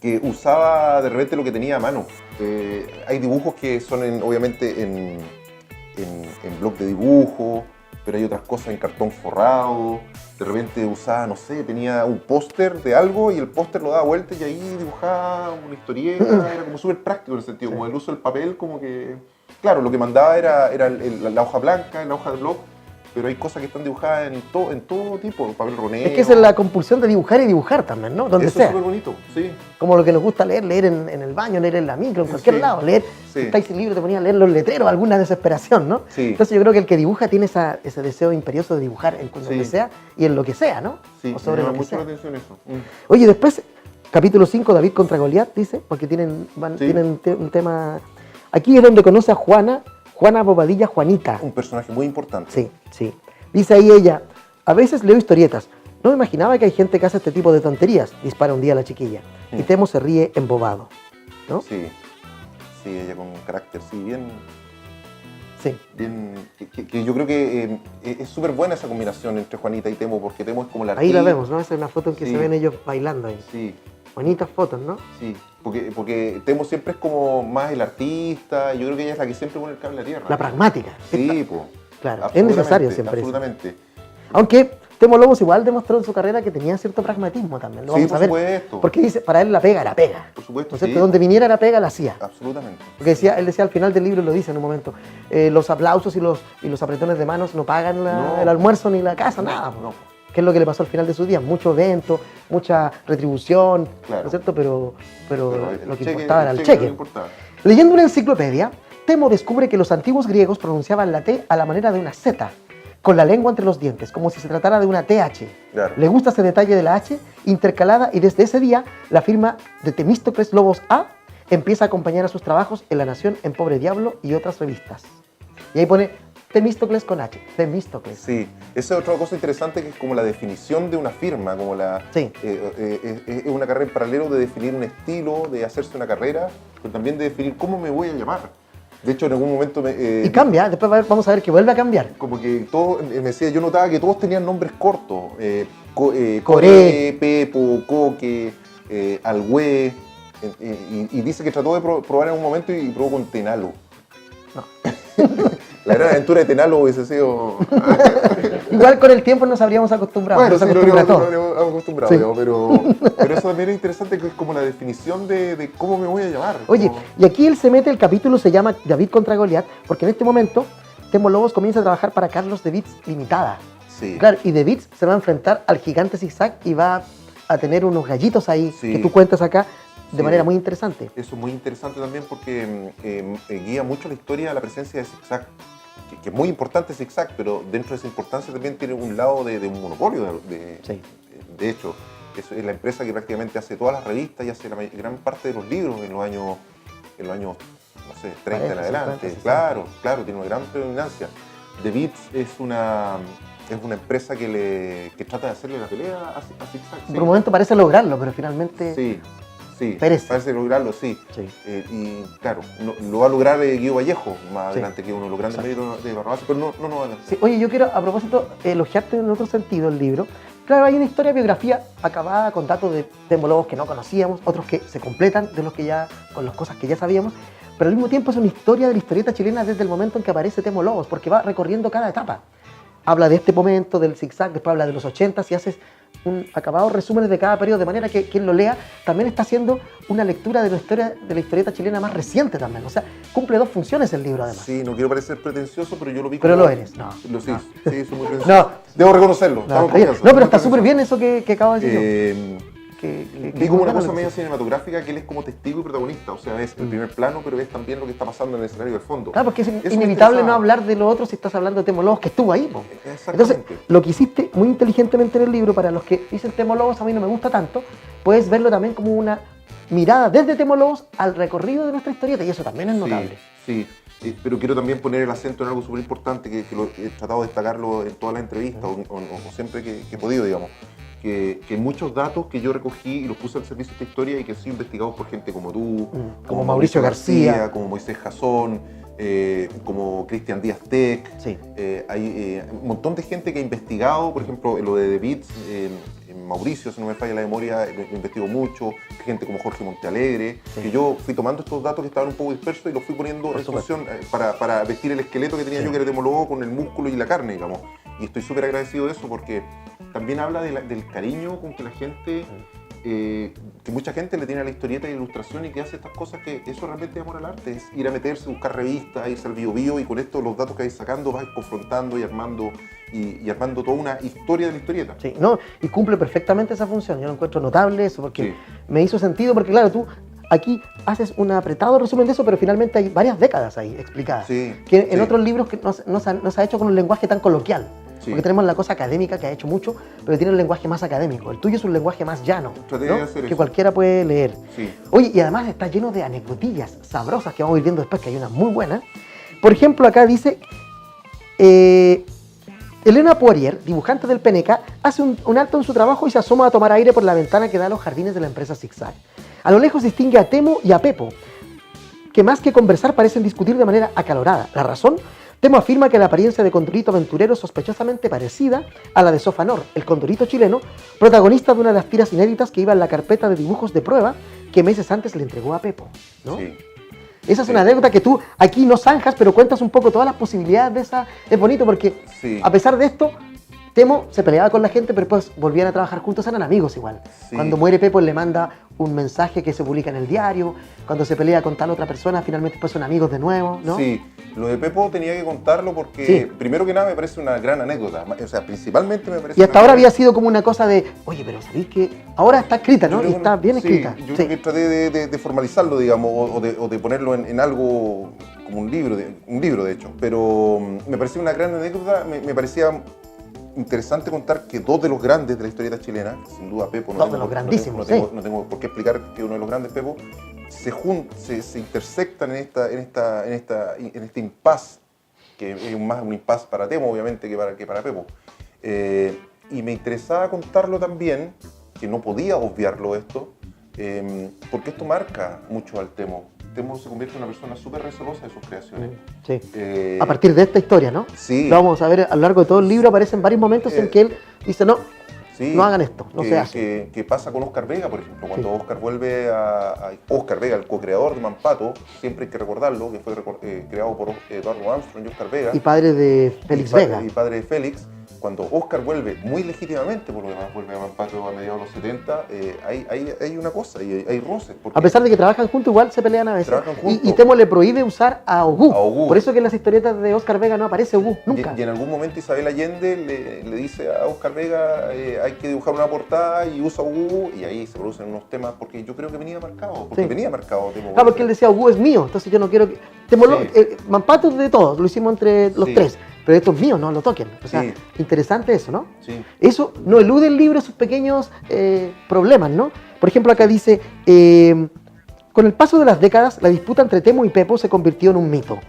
Speaker 2: que usaba de repente lo que tenía a mano. Hay dibujos que son obviamente en bloc de dibujo, pero hay otras cosas en cartón forrado. De repente usaba, no sé, tenía un póster de algo y el póster lo daba vuelta y ahí dibujaba una historieta. Era como súper práctico en el sentido, como el uso del papel, como que... Claro, lo que mandaba era la hoja blanca, la hoja de bloc, pero hay cosas que están dibujadas en todo tipo, papel roneo.
Speaker 1: Es que esa es la compulsión de dibujar y dibujar también, ¿no? Donde
Speaker 2: Eso
Speaker 1: sea.
Speaker 2: es súper bonito, sí.
Speaker 1: Como lo que nos gusta leer en el baño, leer en la micro, en cualquier
Speaker 2: Sí,
Speaker 1: lado, leer,
Speaker 2: sí.
Speaker 1: si estáis sin libro te ponía a leer los letreros, alguna desesperación, ¿no?
Speaker 2: Sí.
Speaker 1: Entonces yo creo que el que dibuja tiene ese deseo imperioso de dibujar en donde
Speaker 2: Sí.
Speaker 1: sea y en lo que sea, ¿no?
Speaker 2: Sí,
Speaker 1: O sobre
Speaker 2: me
Speaker 1: lo
Speaker 2: llama
Speaker 1: que
Speaker 2: mucho
Speaker 1: sea.
Speaker 2: la atención eso.
Speaker 1: Oye, después, capítulo 5, David contra Goliat, dice, porque
Speaker 2: Sí.
Speaker 1: tienen un tema... Aquí es donde conoce a Juana Bobadilla Juanita.
Speaker 2: Un personaje muy importante.
Speaker 1: Sí, sí. Dice ahí ella, a veces leo historietas. No me imaginaba que hay gente que hace este tipo de tonterías, dispara un día la chiquilla. Y Temo se ríe embobado, ¿no?
Speaker 2: Sí, sí, ella con un carácter, sí, bien,
Speaker 1: Sí.
Speaker 2: que yo creo que es súper buena esa combinación entre Juanita y Temo, porque Temo es como la
Speaker 1: Ahí la
Speaker 2: artista.
Speaker 1: vemos, ¿no? Esa es una foto en que
Speaker 2: Sí.
Speaker 1: se ven ellos bailando ahí.
Speaker 2: Sí,
Speaker 1: Bonitas fotos, ¿no?
Speaker 2: sí, porque Temo siempre es como más el artista, y yo creo que ella es la que siempre pone el cable a tierra.
Speaker 1: La pragmática.
Speaker 2: Sí, pues.
Speaker 1: Claro, es necesario siempre eso.
Speaker 2: Absolutamente.
Speaker 1: Aunque Temo Lobos igual demostró en su carrera que tenía cierto pragmatismo también. Lo
Speaker 2: Sí,
Speaker 1: vamos a
Speaker 2: por
Speaker 1: ver.
Speaker 2: supuesto.
Speaker 1: Porque dice, para él la pega era pega.
Speaker 2: Por supuesto,
Speaker 1: ¿No es cierto?
Speaker 2: sí.
Speaker 1: Donde viniera la pega, la hacía.
Speaker 2: Absolutamente.
Speaker 1: Porque él decía al final del libro, lo dice en un momento, los aplausos y los apretones de manos no pagan
Speaker 2: No.
Speaker 1: el almuerzo ni la casa, nada.
Speaker 2: No.
Speaker 1: ¿Qué es lo que le pasó al final de sus días? Mucho evento, mucha retribución,
Speaker 2: Claro.
Speaker 1: ¿no es cierto? Pero
Speaker 2: el
Speaker 1: lo que
Speaker 2: cheque-
Speaker 1: importaba era el
Speaker 2: no
Speaker 1: cheque.
Speaker 2: importaba.
Speaker 1: Leyendo una enciclopedia, Temo descubre que los antiguos griegos pronunciaban la T a la manera de una Z, con la lengua entre los dientes, como si se tratara de una TH.
Speaker 2: Claro.
Speaker 1: Le gusta ese detalle de la H intercalada y desde ese día la firma de Temístocles Lobos A empieza a acompañar a sus trabajos en La Nación, en Pobre Diablo y otras revistas. Y ahí pone Temístocles con H, Temístocles.
Speaker 2: Sí, esa es otra cosa interesante que es como la definición de una firma, como
Speaker 1: Sí.
Speaker 2: Es una carrera en paralelo de definir un estilo, de hacerse una carrera, pero también de definir cómo me voy a llamar. De hecho, en algún momento
Speaker 1: y cambia, después vamos a ver que vuelve a cambiar.
Speaker 2: como que todo, me decía, yo notaba que todos tenían nombres cortos.
Speaker 1: Coré.
Speaker 2: Coré, Pepo, Coque, Algüe. Y dice que trató de probar en un momento y probó con Tenalo.
Speaker 1: No.
Speaker 2: La gran aventura de Tenalo hubiese sido...
Speaker 1: Igual con el tiempo nos habríamos acostumbrado.
Speaker 2: Bueno,
Speaker 1: nos
Speaker 2: sí,
Speaker 1: acostumbra a todo.
Speaker 2: nos habríamos acostumbrado,
Speaker 1: Sí.
Speaker 2: digamos, pero eso también es interesante, que es como la definición de cómo me voy a llamar.
Speaker 1: Oye,
Speaker 2: como...
Speaker 1: y aquí él se mete, el capítulo se llama David contra Goliat, porque en este momento Temo Lobos comienza a trabajar para Carlos de Beats Limitada.
Speaker 2: Sí.
Speaker 1: Claro, y de Beats se va a enfrentar al gigante Zigzag y va a tener unos gallitos ahí
Speaker 2: Sí.
Speaker 1: que tú cuentas acá de
Speaker 2: Sí.
Speaker 1: manera muy interesante.
Speaker 2: Eso es muy interesante también porque guía mucho la historia de la presencia de Zigzag, que es muy importante Zigzag, pero dentro de esa importancia también tiene un lado de un monopolio.
Speaker 1: Sí.
Speaker 2: De hecho, es la empresa que prácticamente hace todas las revistas y hace la gran parte de los libros en los años no sé, 30 en
Speaker 1: 40,
Speaker 2: adelante.
Speaker 1: 50,
Speaker 2: Claro, tiene una gran predominancia. The Beats es una empresa que trata de hacerle la pelea a Zigzag.
Speaker 1: Por un momento parece lograrlo, pero finalmente...
Speaker 2: Sí,
Speaker 1: Perece.
Speaker 2: parece lograrlo, sí.
Speaker 1: Sí.
Speaker 2: Y claro, lo va a lograr Guido Vallejo más
Speaker 1: Sí.
Speaker 2: adelante, que es uno de los grandes
Speaker 1: Exacto.
Speaker 2: méritos de Barrabás, pero no adelante.
Speaker 1: Sí, oye, yo quiero a propósito elogiarte en otro sentido el libro. Claro, hay una historia, biografía acabada con datos de Temo Lobos que no conocíamos, otros que se completan de los que ya, con las cosas que ya sabíamos, pero al mismo tiempo es una historia de la historieta chilena desde el momento en que aparece Temo Lobos, porque va recorriendo cada etapa. Habla de este momento, del zigzag, después habla de los 80s y haces un acabado resumen de cada periodo, de manera que quien lo lea también está haciendo una lectura de la historieta chilena más reciente también. O sea, cumple dos funciones el libro además.
Speaker 2: Sí, no quiero parecer pretencioso, pero yo lo vi
Speaker 1: Pero
Speaker 2: como...
Speaker 1: lo eres, no.
Speaker 2: Sí,
Speaker 1: No.
Speaker 2: sí, soy muy pretencioso.
Speaker 1: No.
Speaker 2: Debo reconocerlo.
Speaker 1: No,
Speaker 2: estamos
Speaker 1: está bien.
Speaker 2: confianza,
Speaker 1: No, pero está
Speaker 2: muy
Speaker 1: súper
Speaker 2: pretencioso.
Speaker 1: bien eso que acabo de decir yo.
Speaker 2: Vi como una cosa
Speaker 1: medio
Speaker 2: medio cinematográfica que él es como testigo y protagonista, o sea, ves el primer plano, pero ves también lo que está pasando en el escenario de fondo.
Speaker 1: Claro, porque es
Speaker 2: Eso me
Speaker 1: inevitable no
Speaker 2: interesaba.
Speaker 1: hablar de lo otro si estás hablando de Temo Lobos, que estuvo ahí, po.
Speaker 2: Exactamente.
Speaker 1: Entonces, lo que hiciste muy inteligentemente en el libro, para los que dicen Temo Lobos, a mí no me gusta tanto, puedes verlo también como una mirada desde Temo Lobos al recorrido de nuestra historieta, y eso también es notable.
Speaker 2: Sí, pero quiero también poner el acento en algo súper importante que lo he tratado de destacarlo en todas las entrevistas o siempre que he podido, digamos. Que muchos datos que yo recogí y los puse al servicio de esta historia y que han sido investigados por gente como tú,
Speaker 1: como Mauricio García,
Speaker 2: como Moisés Jasón, como Cristian Díaz Tech.
Speaker 1: Sí.
Speaker 2: Hay un montón de gente que ha investigado, por ejemplo, lo de The Beats, Mauricio, si no me falla la memoria, lo investigó mucho, gente como Jorge Montealegre,
Speaker 1: Sí.
Speaker 2: que yo fui tomando estos datos que estaban un poco dispersos y los fui poniendo en función para vestir el esqueleto que tenía yo, que era Temo Lobos, con el músculo y la carne, digamos. Y estoy súper agradecido de eso porque también habla del cariño con que la gente, que mucha gente le tiene a la historieta y la ilustración y que hace estas cosas, que eso realmente es amor al arte, es ir a meterse, buscar revistas, irse al bio y con esto los datos que vais sacando vas confrontando y armando toda una historia de la historieta.
Speaker 1: Sí, no, y cumple perfectamente esa función. Yo lo encuentro notable eso, porque
Speaker 2: Sí.
Speaker 1: me hizo sentido, porque claro, tú aquí haces un apretado resumen de eso, pero finalmente hay varias décadas ahí explicadas.
Speaker 2: Sí,
Speaker 1: Que en
Speaker 2: sí.
Speaker 1: otros libros que no se ha hecho con un lenguaje tan coloquial.
Speaker 2: Sí.
Speaker 1: Porque tenemos la cosa académica que ha hecho mucho, pero tiene un lenguaje más académico. El tuyo es un lenguaje más llano,
Speaker 2: Traté
Speaker 1: ¿no?
Speaker 2: de hacer
Speaker 1: que
Speaker 2: eso.
Speaker 1: cualquiera puede leer.
Speaker 2: Sí.
Speaker 1: Oye, y además está lleno de anecdotillas sabrosas que vamos a ir viendo después, que hay unas muy buenas. Por ejemplo, acá dice, Elena Poirier, dibujante del PNK, hace un alto en su trabajo y se asoma a tomar aire por la ventana que da a los jardines de la empresa Zigzag. A lo lejos distingue a Temo y a Pepo, que más que conversar parecen discutir de manera acalorada. ¿La razón? Temo afirma que la apariencia de Condorito aventurero es sospechosamente parecida a la de Sofanor, el Condorito chileno, protagonista de una de las tiras inéditas que iba en la carpeta de dibujos de prueba que meses antes le entregó a Pepo, ¿no?
Speaker 2: Sí.
Speaker 1: Esa es
Speaker 2: Sí.
Speaker 1: una anécdota que tú aquí no zanjas, pero cuentas un poco todas las posibilidades de esa. Es bonito porque,
Speaker 2: Sí.
Speaker 1: a pesar de esto, Temo se peleaba con la gente, pero después volvían a trabajar juntos, eran amigos igual.
Speaker 2: Sí.
Speaker 1: Cuando muere Pepo, él le manda un mensaje que se publica en el diario. Cuando se pelea con tal otra persona, finalmente después son amigos de nuevo, ¿no?
Speaker 2: Sí, lo de Pepo tenía que contarlo porque,
Speaker 1: Sí.
Speaker 2: primero que nada, me parece una gran anécdota. O sea, principalmente me parece.
Speaker 1: Y hasta
Speaker 2: una
Speaker 1: ahora
Speaker 2: gran-
Speaker 1: había sido como una cosa de, oye, pero ¿sabéis que ahora está escrita,
Speaker 2: Yo
Speaker 1: ¿no?
Speaker 2: creo
Speaker 1: Y
Speaker 2: que
Speaker 1: está bien
Speaker 2: sí,
Speaker 1: escrita.
Speaker 2: Yo
Speaker 1: Sí.
Speaker 2: creo que traté de formalizarlo, digamos, o de ponerlo en algo como un libro, de hecho. Pero me parecía una gran anécdota, me parecía interesante contar que dos de los grandes de la historieta chilena, sin duda Pepo,
Speaker 1: Dos de los grandísimos,
Speaker 2: no tengo por qué explicar que uno de los grandes, Pepo, se intersectan en este impasse, que es más un impasse para Temo, obviamente, que para Pepo. Y me interesaba contarlo también, que no podía obviarlo esto, porque esto marca mucho al Temo. Temo se convierte en una persona súper recelosa de sus creaciones.
Speaker 1: Sí. A partir de esta historia, ¿no?
Speaker 2: Sí.
Speaker 1: Lo vamos a ver a lo largo de todo el libro, aparecen varios momentos en que él dice, no,
Speaker 2: sí,
Speaker 1: no hagan esto, no se hace.
Speaker 2: Que pasa con Oscar Vega, por ejemplo. Cuando Oscar vuelve a Oscar Vega, el co-creador de Mampato, siempre hay que recordarlo, que fue creado por Eduardo Armstrong y Oscar Vega.
Speaker 1: Y padre de Félix Vega.
Speaker 2: Y padre de Félix. Cuando Oscar vuelve, muy legítimamente, por lo demás, vuelve a Mampato a mediados de los 70, hay una cosa, hay roces.
Speaker 1: A pesar de que trabajan juntos, igual se pelean a veces. Y Temo le prohíbe usar a Ogú. Por eso que en las historietas de Oscar Vega no aparece Ogú, nunca.
Speaker 2: Y en algún momento Isabel Allende le dice a Oscar Vega, hay que dibujar una portada y usa Ogú, y ahí se producen unos temas, porque yo creo que venía marcado, Temo.
Speaker 1: Claro, porque él decía, Ogú es mío, entonces yo no quiero que... Mampato es de todos, lo hicimos entre los tres. Pero esto es mío, no lo toquen. O sea, interesante eso, ¿no?
Speaker 2: Sí.
Speaker 1: Eso no elude el libro esos pequeños problemas, ¿no? Por ejemplo, acá dice, con el paso de las décadas, la disputa entre Temo y Pepo se convirtió en un mito.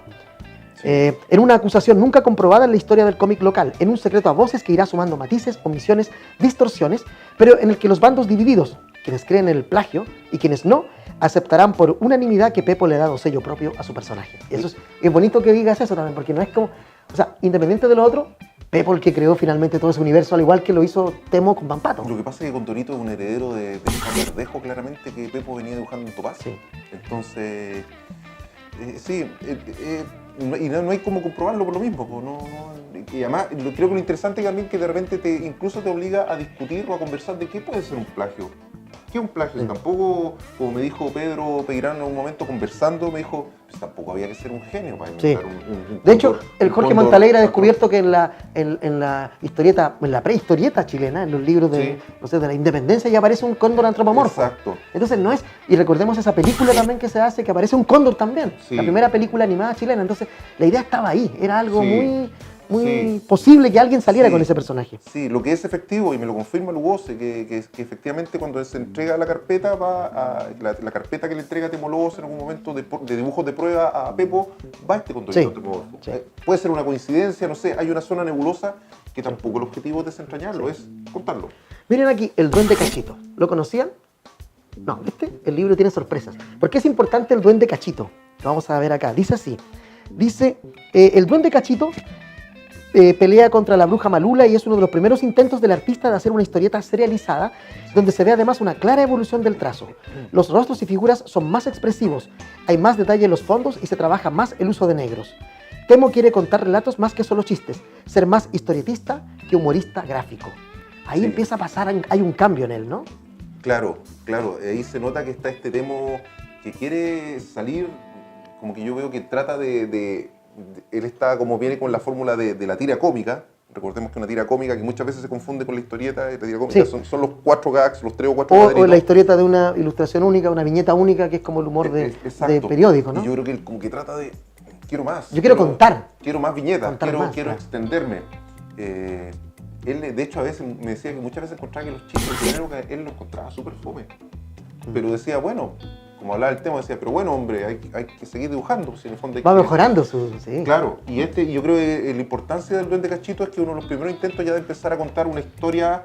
Speaker 1: Sí. En una acusación nunca comprobada en la historia del cómic local, en un secreto a voces que irá sumando matices, omisiones, distorsiones, pero en el que los bandos divididos, quienes creen en el plagio y quienes no, aceptarán por unanimidad que Pepo le ha dado sello propio a su personaje. Y eso es bonito que digas eso también, porque no es como... O sea, independiente de lo otro, Pepo el que creó finalmente todo ese universo, al igual que lo hizo Temo con Mampato.
Speaker 2: Lo que pasa es que Condorito es un heredero de Juan Verdejo, claramente, que Pepo venía dibujando en Topaz.
Speaker 1: Sí.
Speaker 2: Entonces, y no hay como comprobarlo por lo mismo. Y además, creo que lo interesante también es que de repente incluso te obliga a discutir o a conversar de qué puede ser un plagio. ¿Qué es un plagio? Tampoco, como me dijo Pedro Peirano en un momento conversando, me dijo, pues tampoco había que ser un genio para inventar un
Speaker 1: de hecho, el Jorge Montalegra ha descubierto que en la historieta, en la prehistorieta chilena, en los libros de, no sé, de la independencia, ya aparece un cóndor antropomorfo.
Speaker 2: Exacto.
Speaker 1: Entonces no es, y recordemos esa película también que se hace, que aparece un cóndor también, la primera película animada chilena. Entonces la idea estaba ahí, era algo muy posible que alguien saliera con ese personaje.
Speaker 2: Sí, lo que es efectivo, y me lo confirma Lugose, que efectivamente cuando se entrega la carpeta, la carpeta que le entrega Temo Lobos en algún momento de dibujos de prueba a Pepo, va este Condorito Antropomorfo. Puede ser una coincidencia, no sé, hay una zona nebulosa que tampoco el objetivo es desentrañarlo, es contarlo.
Speaker 1: Miren aquí, el Duende Cachito. ¿Lo conocían? No, el libro tiene sorpresas. ¿Por qué es importante el Duende Cachito? Lo vamos a ver acá. Dice así. Dice, el Duende Cachito pelea contra la bruja Malula y es uno de los primeros intentos del artista de hacer una historieta serializada donde se ve además una clara evolución del trazo. Los rostros y figuras son más expresivos, hay más detalle en los fondos y se trabaja más el uso de negros. Temo quiere contar relatos más que solo chistes, ser más historietista que humorista gráfico. Ahí empieza a pasar, hay un cambio en él, ¿no?
Speaker 2: Claro, ahí se nota que está este Temo que quiere salir, como que yo veo que trata él está como viene con la fórmula de la tira cómica. Recordemos que una tira cómica que muchas veces se confunde con la historieta de la tira cómica. Son los 4 gags, los 3 o 4
Speaker 1: o la historieta de una ilustración única, una viñeta única, que es como el humor de periódico, ¿no?
Speaker 2: Y yo creo que él como que trata de, quiero más.
Speaker 1: Yo quiero contar.
Speaker 2: Quiero más viñetas, quiero extenderme. Él, de hecho, a veces me decía que muchas veces encontraba que los chistes, primero que él los encontraba súper fome. Pero decía, bueno, como hablaba del tema, decía, pero bueno, hombre, hay que seguir dibujando. Si en el fondo
Speaker 1: va mejorando su... Sí.
Speaker 2: Claro, y yo creo que la importancia del Duende Cachito es que uno de los primeros intentos ya de empezar a contar una historia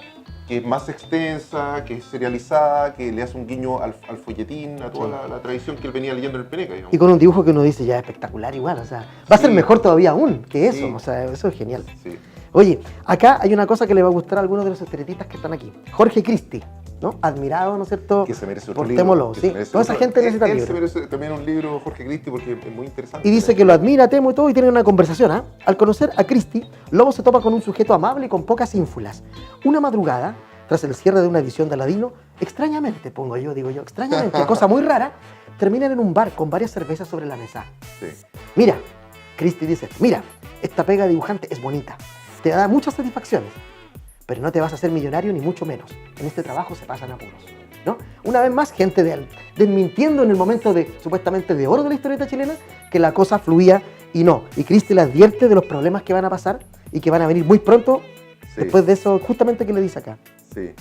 Speaker 2: que es más extensa, que es serializada, que le hace un guiño al folletín, a toda la tradición que él venía leyendo en el Peneca, digamos.
Speaker 1: Y con un dibujo que uno dice ya espectacular igual, o sea, va a ser mejor todavía aún que eso, o sea, eso es genial. Sí. Oye, acá hay una cosa que le va a gustar a algunos de los historietistas que están aquí. Jorge Cristi, ¿no? Admirado, ¿no es cierto?
Speaker 2: Que se merece otro
Speaker 1: por
Speaker 2: libro.
Speaker 1: Temo Lobos, sí. Toda esa gente necesita libros.
Speaker 2: Se merece también un libro, Jorge Cristi, porque es muy interesante.
Speaker 1: Y dice que lo admira Temo y todo, y tienen una conversación, ¿ah? Al conocer a Cristi, Lobos se topa con un sujeto amable y con pocas ínfulas. Una madrugada, tras el cierre de una edición de Aladino, extrañamente, extrañamente, cosa muy rara, terminan en un bar con varias cervezas sobre la mesa.
Speaker 2: Sí.
Speaker 1: Mira, Cristi dice, mira, esta pega de dibujante es bonita. Te da muchas satisfacciones, pero no te vas a hacer millonario ni mucho menos. En este trabajo se pasan apuros, ¿no? Una vez más, gente desmintiendo en el momento supuestamente de oro de la historieta chilena, que la cosa fluía y no. Y Cristi le advierte de los problemas que van a pasar y que van a venir muy pronto
Speaker 2: Sí.
Speaker 1: Después de eso, justamente, ¿qué le dice acá?
Speaker 2: Sí.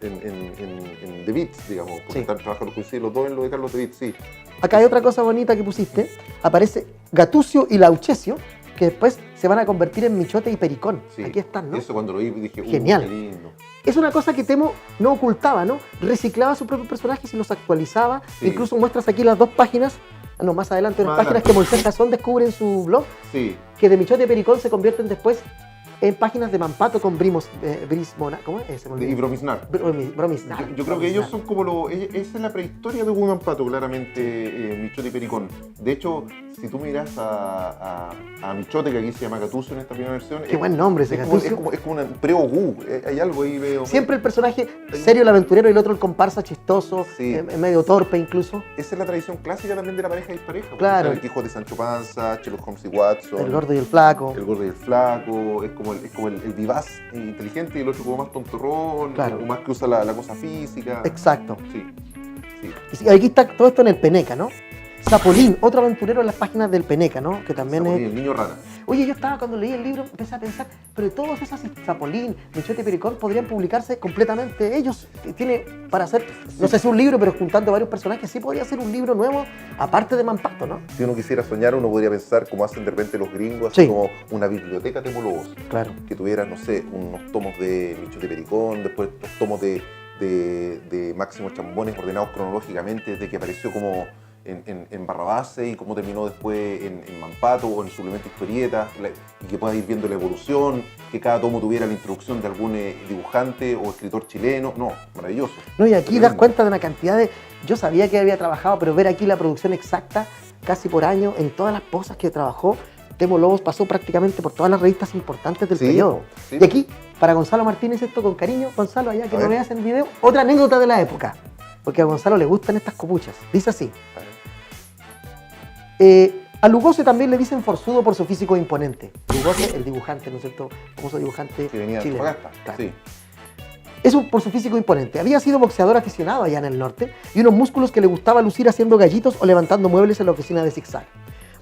Speaker 2: En The Beats, digamos, porque
Speaker 1: Sí.
Speaker 2: están trabajando los dos en lo de Carlos The Beats, sí.
Speaker 1: Acá hay otra cosa bonita que pusiste. Aparece Gatucio y Lauchesio, que después se van a convertir en Michote y Pericón.
Speaker 2: Sí.
Speaker 1: Aquí están, ¿no?
Speaker 2: Eso cuando lo vi dije,
Speaker 1: Genial.
Speaker 2: qué lindo.
Speaker 1: Es una cosa que Temo no ocultaba, ¿no? Reciclaba sus propios personajes y los actualizaba.
Speaker 2: Sí.
Speaker 1: Incluso muestras aquí las dos páginas, no, más adelante, unas
Speaker 2: Más
Speaker 1: páginas
Speaker 2: adelante.
Speaker 1: que Moisés Cazón descubre en su blog,
Speaker 2: Sí.
Speaker 1: que de Michote y Pericón se convierten después en páginas de Mampato con Brismona. ¿Cómo es? Se me olvidó.
Speaker 2: Y Bromiznar.
Speaker 1: Bromiznar.
Speaker 2: Yo creo que ellos son como esa es la prehistoria de Woman Pato, claramente, Michote y Pericón. De hecho, si tú miras a Michote, que aquí se llama Gatuso en esta primera versión,
Speaker 1: Qué buen nombre ese Gatucio.
Speaker 2: es como una pre-Ogú, hay algo ahí veo.
Speaker 1: Siempre el personaje serio, el aventurero, y el otro el comparsa chistoso,
Speaker 2: Sí.
Speaker 1: medio torpe incluso.
Speaker 2: Esa es la tradición clásica también de la pareja dispareja. porque
Speaker 1: Claro.
Speaker 2: está El Quijote de Sancho Panza, Sherlock Holmes y Watson.
Speaker 1: El gordo y el flaco.
Speaker 2: El gordo y el flaco, es como el vivaz e inteligente y el otro como más tontorrón,
Speaker 1: Claro.
Speaker 2: o más que usa la cosa física.
Speaker 1: Exacto.
Speaker 2: Sí, sí.
Speaker 1: Y sí, aquí está todo esto en el Peneca, ¿no? Zapolín, otro aventurero en las páginas del Peneca, ¿no? Que también
Speaker 2: Zapolín,
Speaker 1: es...
Speaker 2: el niño rana.
Speaker 1: Oye, yo estaba cuando leí el libro, empecé a pensar, pero todos esos Zapolín, Michote y Pericón podrían publicarse completamente ellos. Tiene para hacer, no sé si un libro, pero juntando varios personajes, sí podría ser un libro nuevo, aparte de Mampato, ¿no?
Speaker 2: Si uno quisiera soñar, uno podría pensar como hacen de repente los gringos, así
Speaker 1: Sí.
Speaker 2: como una biblioteca de Lobos,
Speaker 1: Claro.
Speaker 2: que tuviera, no sé, unos tomos de Michote y Pericón, después los tomos de Máximo Chambones ordenados cronológicamente desde que apareció como en Barrabase y cómo terminó después en Mampato o en suplemento historieta, y que puedas ir viendo la evolución, que cada tomo tuviera la introducción de algún dibujante o escritor chileno. No, maravilloso.
Speaker 1: No, y aquí
Speaker 2: Tremendo.
Speaker 1: das cuenta de una cantidad de... Yo sabía que había trabajado, pero ver aquí la producción exacta, casi por año, en todas las cosas que trabajó, Temo Lobos pasó prácticamente por todas las revistas importantes del
Speaker 2: Sí,
Speaker 1: periodo.
Speaker 2: sí.
Speaker 1: Y aquí, para Gonzalo Martínez, esto con cariño, Gonzalo, allá que
Speaker 2: A
Speaker 1: lo
Speaker 2: ver.
Speaker 1: veas en el video, otra anécdota de la época, porque a Gonzalo le gustan estas copuchas. Dice así: a Lugosi también le dicen forzudo por su físico imponente. Lugosi, el dibujante, ¿no es cierto? Famoso dibujante
Speaker 2: Que venía de
Speaker 1: chileno.
Speaker 2: Antofagasta.
Speaker 1: Claro.
Speaker 2: Sí.
Speaker 1: Por su físico imponente. Había sido boxeador aficionado allá en el norte y unos músculos que le gustaba lucir haciendo gallitos o levantando muebles en la oficina de Zigzag.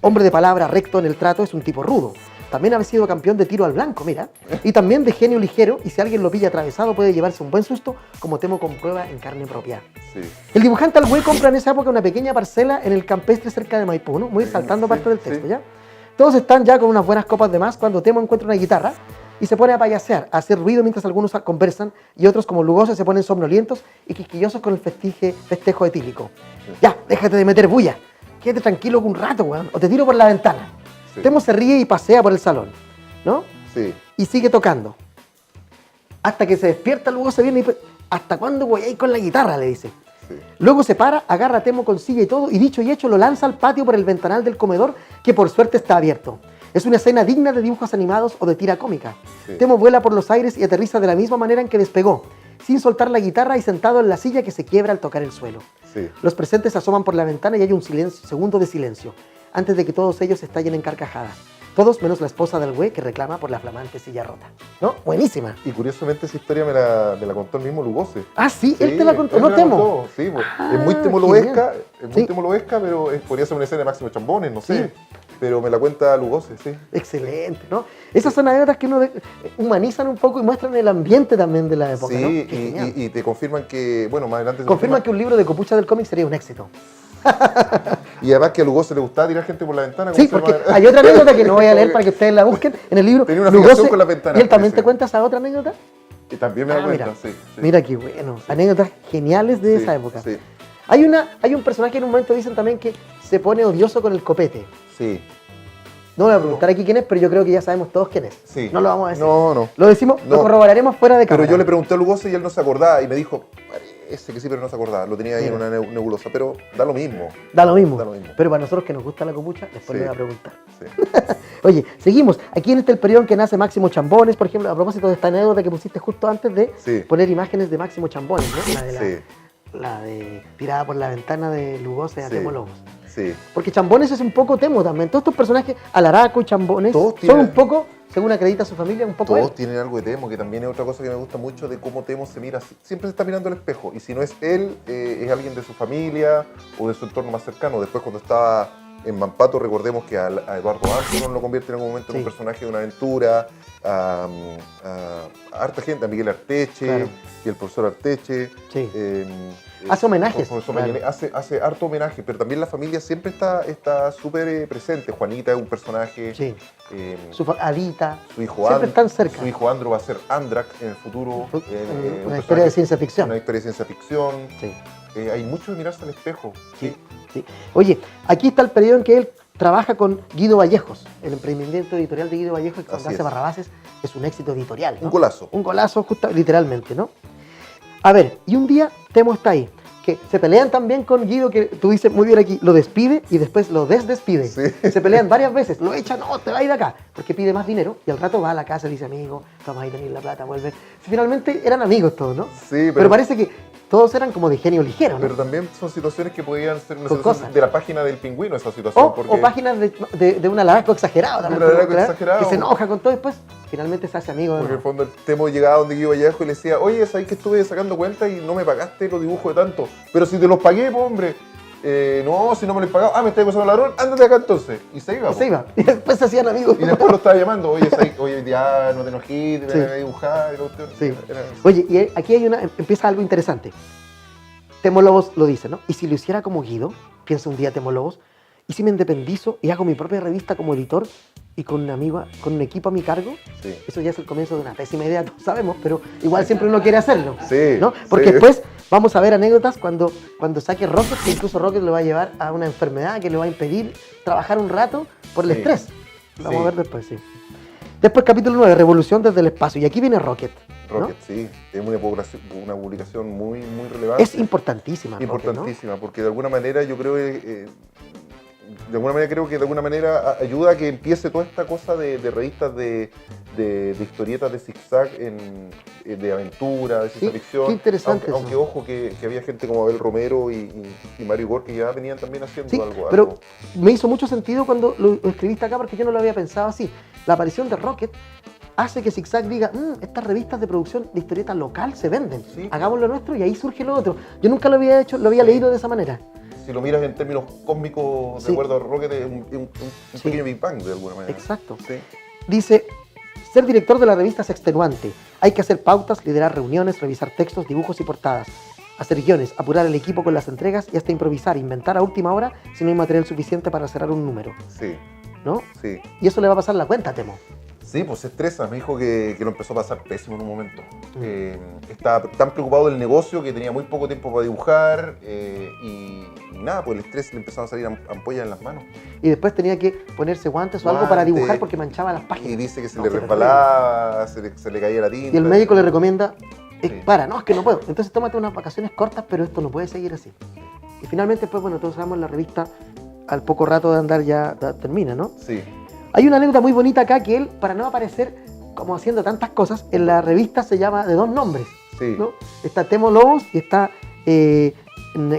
Speaker 1: Hombre de palabra, recto en el trato, es un tipo rudo. También había sido campeón de tiro al blanco, mira. Y también de genio ligero, y si alguien lo pilla atravesado puede llevarse un buen susto, como Temo comprueba en carne propia.
Speaker 2: Sí.
Speaker 1: El dibujante Albué compra en esa época una pequeña parcela en el campestre cerca de Maipú, ¿no? Muy saltando
Speaker 2: Sí,
Speaker 1: parte del texto,
Speaker 2: sí.
Speaker 1: ¿ya? Todos están ya con unas buenas copas de más cuando Temo encuentra una guitarra y se pone a payasear, a hacer ruido mientras algunos conversan y otros como Lugoso se ponen somnolientos y quisquillosos con el festejo etílico. Ya, déjate de meter bulla, quédate tranquilo un rato, weón, o te tiro por la ventana.
Speaker 2: Sí.
Speaker 1: Temo se ríe y pasea por el salón, ¿no?
Speaker 2: Sí.
Speaker 1: Y sigue tocando. Hasta que se despierta, luego se viene y dice, ¿hasta cuándo voy a ir con la guitarra?, le dice.
Speaker 2: Sí.
Speaker 1: Luego se para, agarra a Temo con silla y todo, y dicho y hecho lo lanza al patio por el ventanal del comedor, que por suerte está abierto. Es una escena digna de dibujos animados o de tira cómica.
Speaker 2: Sí.
Speaker 1: Temo vuela por los aires y aterriza de la misma manera en que despegó, sin soltar la guitarra y sentado en la silla que se quiebra al tocar el suelo.
Speaker 2: Sí.
Speaker 1: Los presentes se asoman por la ventana y hay un segundo de silencio, antes de que todos ellos estallen en carcajadas. Todos menos la esposa del güey que reclama por la flamante silla rota. ¿No? Buenísima.
Speaker 2: Y curiosamente esa historia me la contó el mismo Lugosi.
Speaker 1: Ah, sí, él te la contó,
Speaker 2: él
Speaker 1: no
Speaker 2: me la
Speaker 1: Temo.
Speaker 2: contó, sí, pues.
Speaker 1: Ah,
Speaker 2: es muy temolovesca,
Speaker 1: Sí.
Speaker 2: pero podría ser una escena de Máximo Chambones, no sé.
Speaker 1: Sí.
Speaker 2: Pero me la cuenta Lugosi, sí.
Speaker 1: Excelente, ¿no? Esas son anécdotas que uno humanizan un poco y muestran el ambiente también de la época, ¿no?
Speaker 2: Sí,
Speaker 1: Qué genial.
Speaker 2: y te confirman que, bueno, más adelante... se
Speaker 1: Confirman que un libro de copucha del cómic sería un éxito.
Speaker 2: Y además que a Lugosi le gustaba tirar gente por la ventana.
Speaker 1: Sí,
Speaker 2: como se
Speaker 1: porque
Speaker 2: llama.
Speaker 1: hay otra anécdota que no voy a leer para que ustedes la busquen en el libro.
Speaker 2: Tenía una
Speaker 1: Lugosi,
Speaker 2: fijación con las ventanas,
Speaker 1: ¿y él también
Speaker 2: parece.
Speaker 1: te cuenta esa otra anécdota?
Speaker 2: Y también me da cuenta,
Speaker 1: mira,
Speaker 2: sí, sí.
Speaker 1: mira qué bueno. Anécdotas geniales de
Speaker 2: Sí,
Speaker 1: esa época.
Speaker 2: Sí,
Speaker 1: Hay un personaje que en un momento dicen también que se pone odioso con el copete.
Speaker 2: sí.
Speaker 1: No voy a preguntar aquí quién es, pero yo creo que ya sabemos todos quién es.
Speaker 2: Sí.
Speaker 1: No lo vamos a decir.
Speaker 2: No.
Speaker 1: Lo decimos, lo
Speaker 2: No.
Speaker 1: corroboraremos fuera de
Speaker 2: Pero
Speaker 1: cámara.
Speaker 2: yo le pregunté a Lugosi y él no se acordaba y me dijo, parece que sí, pero no se acordaba. Lo tenía ahí en
Speaker 1: Mira.
Speaker 2: una nebulosa, pero da lo mismo.
Speaker 1: Da lo mismo.
Speaker 2: Da lo mismo.
Speaker 1: Pero para nosotros que nos gusta la copucha, después
Speaker 2: Sí.
Speaker 1: le voy a preguntar.
Speaker 2: Sí.
Speaker 1: Oye, seguimos. Aquí en el periodo en que nace Máximo Chambones, por ejemplo, a propósito de esta anécdota que pusiste justo antes de
Speaker 2: Sí.
Speaker 1: poner imágenes de Máximo Chambones, ¿no?
Speaker 2: Sí.
Speaker 1: La de tirada por la ventana de Lugosi a
Speaker 2: Sí.
Speaker 1: Temo Lobos.
Speaker 2: Sí.
Speaker 1: Porque Chambones es un poco Temo también. Todos estos personajes, Alaraco y Chambones,
Speaker 2: Todos
Speaker 1: son
Speaker 2: tienen-
Speaker 1: un poco, según acredita su familia, un poco
Speaker 2: Todos
Speaker 1: él.
Speaker 2: tienen algo de Temo, que también es otra cosa que me gusta mucho de cómo Temo se mira. Siempre se está mirando al espejo. Y si no es él, es alguien de su familia o de su entorno más cercano. Después cuando estaba En Mampato recordemos que a Eduardo Armstrong lo convierte en algún momento en un personaje de una aventura, a harta gente, a Miguel Arteche,
Speaker 1: Claro.
Speaker 2: y el profesor Arteche.
Speaker 1: Sí. Hace homenajes.
Speaker 2: Profesor
Speaker 1: Claro.
Speaker 2: Mañanet hace harto homenaje, pero también la familia siempre está súper presente. Juanita es un personaje.
Speaker 1: Sí.
Speaker 2: eh,
Speaker 1: Alita.
Speaker 2: su hijo
Speaker 1: Siempre están cerca.
Speaker 2: Su hijo Andro va a ser Andrak en el futuro. un
Speaker 1: Una
Speaker 2: personaje-
Speaker 1: historia de ciencia ficción.
Speaker 2: Una historia de ciencia ficción.
Speaker 1: Sí.
Speaker 2: Hay mucho de mirarse al espejo.
Speaker 1: Sí, sí. Oye, aquí está el periodo en que él trabaja con Guido Vallejos. El emprendimiento editorial de Guido Vallejos, que cuando
Speaker 2: Así
Speaker 1: hace
Speaker 2: es.
Speaker 1: Barrabases, es un éxito editorial, ¿no?
Speaker 2: Un golazo.
Speaker 1: Un golazo, justo, literalmente, ¿no? A ver, y un día Temo está ahí, que se pelean también con Guido, que tú dices muy bien aquí, lo despide y después lo desdespide.
Speaker 2: Sí.
Speaker 1: Se pelean varias veces, lo echan, no, te vas a ir de acá, porque pide más dinero, y al rato va a la casa y dice, amigo, vamos a ir a tener la plata, vuelve. Finalmente eran amigos todos, ¿no?
Speaker 2: Sí,
Speaker 1: Pero parece que todos eran como de genio ligero, ¿no?
Speaker 2: Pero también son situaciones que podían ser una
Speaker 1: Con
Speaker 2: situación
Speaker 1: cosas.
Speaker 2: de la página del Pingüino, esa situación.
Speaker 1: O páginas de un alaraco exagerado, también,
Speaker 2: Un alaraco
Speaker 1: ¿verdad?
Speaker 2: exagerado.
Speaker 1: Que se enoja con todo y después finalmente se hace amigo de
Speaker 2: Porque en el
Speaker 1: nuevo.
Speaker 2: fondo el Temo llegaba donde Guido Vallejo y le decía, oye, ¿sabes que estuve sacando cuenta y no me pagaste los dibujos de tanto? Pero si te los pagué, pues, hombre. No, si no me los he pagado. Ah, me estás acusando ladrón, ándate acá entonces. Y se iba.
Speaker 1: Y
Speaker 2: po.
Speaker 1: se iba. Y después se hacían amigos.
Speaker 2: Y después lo estaba llamando, oye, oye, ya no te enojes, te
Speaker 1: Sí.
Speaker 2: ven a dibujar. Y la cuestión.
Speaker 1: Sí.
Speaker 2: Era-
Speaker 1: Oye, y aquí empieza algo interesante. Temo Lobos lo dice, ¿no? Y si lo hiciera como Guido, piensa un día Temo Lobos, y si me independizo y hago mi propia revista como editor y con un amigo, con un equipo a mi cargo,
Speaker 2: Sí.
Speaker 1: eso ya es el comienzo de una pésima idea, todos sabemos, pero igual siempre uno quiere hacerlo.
Speaker 2: Sí,
Speaker 1: ¿No? Porque
Speaker 2: sí.
Speaker 1: después vamos a ver anécdotas cuando saque Rocket, que incluso Rocket lo va a llevar a una enfermedad que le va a impedir trabajar un rato por el
Speaker 2: Sí.
Speaker 1: estrés. Lo vamos
Speaker 2: Sí.
Speaker 1: a ver después, sí. Después capítulo 9, Revolución desde el espacio. Y aquí viene Rocket. ¿no?
Speaker 2: Rocket, sí, es una publicación muy, muy relevante.
Speaker 1: Es importantísima. Rocket, ¿no?
Speaker 2: Importantísima, porque de alguna manera yo creo que de alguna manera ayuda a que empiece toda esta cosa de revistas de historietas de zigzag de aventura, de ciencia
Speaker 1: Sí,
Speaker 2: ficción.
Speaker 1: qué interesante eso.
Speaker 2: Aunque ojo que había gente como Abel Romero y Mario Igor que ya venían también haciendo
Speaker 1: Sí,
Speaker 2: algo.
Speaker 1: pero me hizo mucho sentido cuando lo escribiste acá porque yo no lo había pensado así. La aparición de Rocket hace que Zigzag diga, estas revistas de producción de historieta local se venden,
Speaker 2: Sí.
Speaker 1: hagamos lo nuestro y ahí surge lo otro. Yo nunca lo había hecho, lo había leído de esa manera.
Speaker 2: Si lo miras en términos cósmicos,
Speaker 1: Sí.
Speaker 2: de acuerdo a Rocket, es un
Speaker 1: Sí.
Speaker 2: pequeño Big Bang de alguna manera.
Speaker 1: Exacto.
Speaker 2: Sí.
Speaker 1: Dice, ser director de la revista es extenuante. Hay que hacer pautas, liderar reuniones, revisar textos, dibujos y portadas, hacer guiones, apurar el equipo con las entregas y hasta improvisar, inventar a última hora si no hay material suficiente para cerrar un número,
Speaker 2: Sí,
Speaker 1: ¿no?
Speaker 2: sí.
Speaker 1: Y eso le va a pasar la cuenta, Temo.
Speaker 2: Sí, pues se estresa. Me dijo que lo empezó a pasar pésimo en un momento. Estaba tan preocupado del negocio que tenía muy poco tiempo para dibujar y nada, pues el estrés le empezaron a salir ampollas en las manos.
Speaker 1: Y después tenía que ponerse guantes o algo para
Speaker 2: Guantes.
Speaker 1: dibujar porque manchaba las
Speaker 2: Y
Speaker 1: páginas.
Speaker 2: dice que se
Speaker 1: No,
Speaker 2: le
Speaker 1: sí,
Speaker 2: resbalaba, se le caía la tinta.
Speaker 1: Y el médico le recomienda,
Speaker 2: Sí.
Speaker 1: no, es que no puedo. Entonces tómate unas vacaciones cortas, pero esto no puede seguir así. Y finalmente, pues bueno, todos sabemos la revista al poco rato de andar ya termina, ¿no?
Speaker 2: Sí,
Speaker 1: Hay una anécdota muy bonita acá que él, para no aparecer como haciendo tantas cosas, en la revista se llama de dos nombres,
Speaker 2: sí.
Speaker 1: ¿no? Está Temo Lobos y está,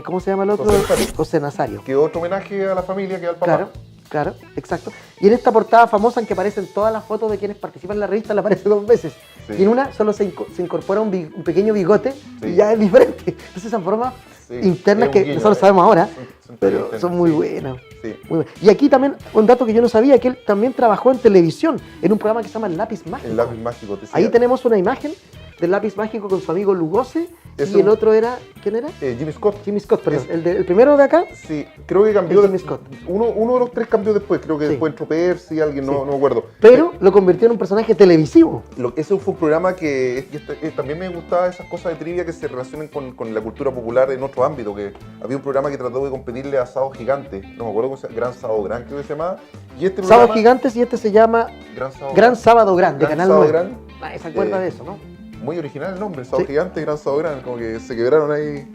Speaker 1: ¿cómo se llama el otro?
Speaker 2: José Nazario.
Speaker 1: José Nazario.
Speaker 2: Que otro homenaje a la familia que al papá.
Speaker 1: Claro, claro, exacto. Y en esta portada famosa en que aparecen todas las fotos de quienes participan en la revista, le aparece dos veces.
Speaker 2: Sí.
Speaker 1: Y en una solo se incorpora un pequeño bigote
Speaker 2: Sí.
Speaker 1: y ya es diferente. Entonces son formas
Speaker 2: Sí,
Speaker 1: internas
Speaker 2: es un
Speaker 1: que
Speaker 2: guiño,
Speaker 1: nosotros sabemos ahora,
Speaker 2: son
Speaker 1: pero
Speaker 2: internas,
Speaker 1: son muy
Speaker 2: sí.
Speaker 1: buenas.
Speaker 2: Sí.
Speaker 1: Muy buenas. Y aquí también un dato que yo no sabía, que él también trabajó en televisión, en un programa que se llama El Lápiz Mágico.
Speaker 2: El lápiz mágico. Te
Speaker 1: Ahí
Speaker 2: decía.
Speaker 1: tenemos una imagen del Lápiz Mágico con su amigo Lugose
Speaker 2: Eso-
Speaker 1: y el otro era, ¿quién era?
Speaker 2: Jimmy Scott.
Speaker 1: Jimmy Scott, perdón.
Speaker 2: Es-
Speaker 1: El primero de acá.
Speaker 2: Sí, creo que cambió.
Speaker 1: Es Jimmy Scott.
Speaker 2: Uno de los tres cambió después. Creo que
Speaker 1: Sí.
Speaker 2: después entró Percy, alguien, no
Speaker 1: Sí.
Speaker 2: me acuerdo.
Speaker 1: Pero lo convirtió en un personaje televisivo.
Speaker 2: Ese fue un programa que también me gustaba esas cosas de trivia que se relacionan con la cultura popular en otro ámbito. Que había un programa que trató de competirle a Sábado Gigante. No me acuerdo cómo se llama. Gran Sábado Gran, creo que se llamaba. Y este
Speaker 1: Sábado
Speaker 2: programa.
Speaker 1: Gigantes y este se llama
Speaker 2: Gran Sábado
Speaker 1: Gran Sábado Grande,
Speaker 2: Gran
Speaker 1: Canal
Speaker 2: Sábado
Speaker 1: 9.
Speaker 2: Gran.
Speaker 1: Nadie se acuerda
Speaker 2: Eh,
Speaker 1: de eso, ¿no?
Speaker 2: Muy original el nombre, Sábado
Speaker 1: Sí.
Speaker 2: Gigante, Gran Sábado Gran. Como que se quebraron ahí.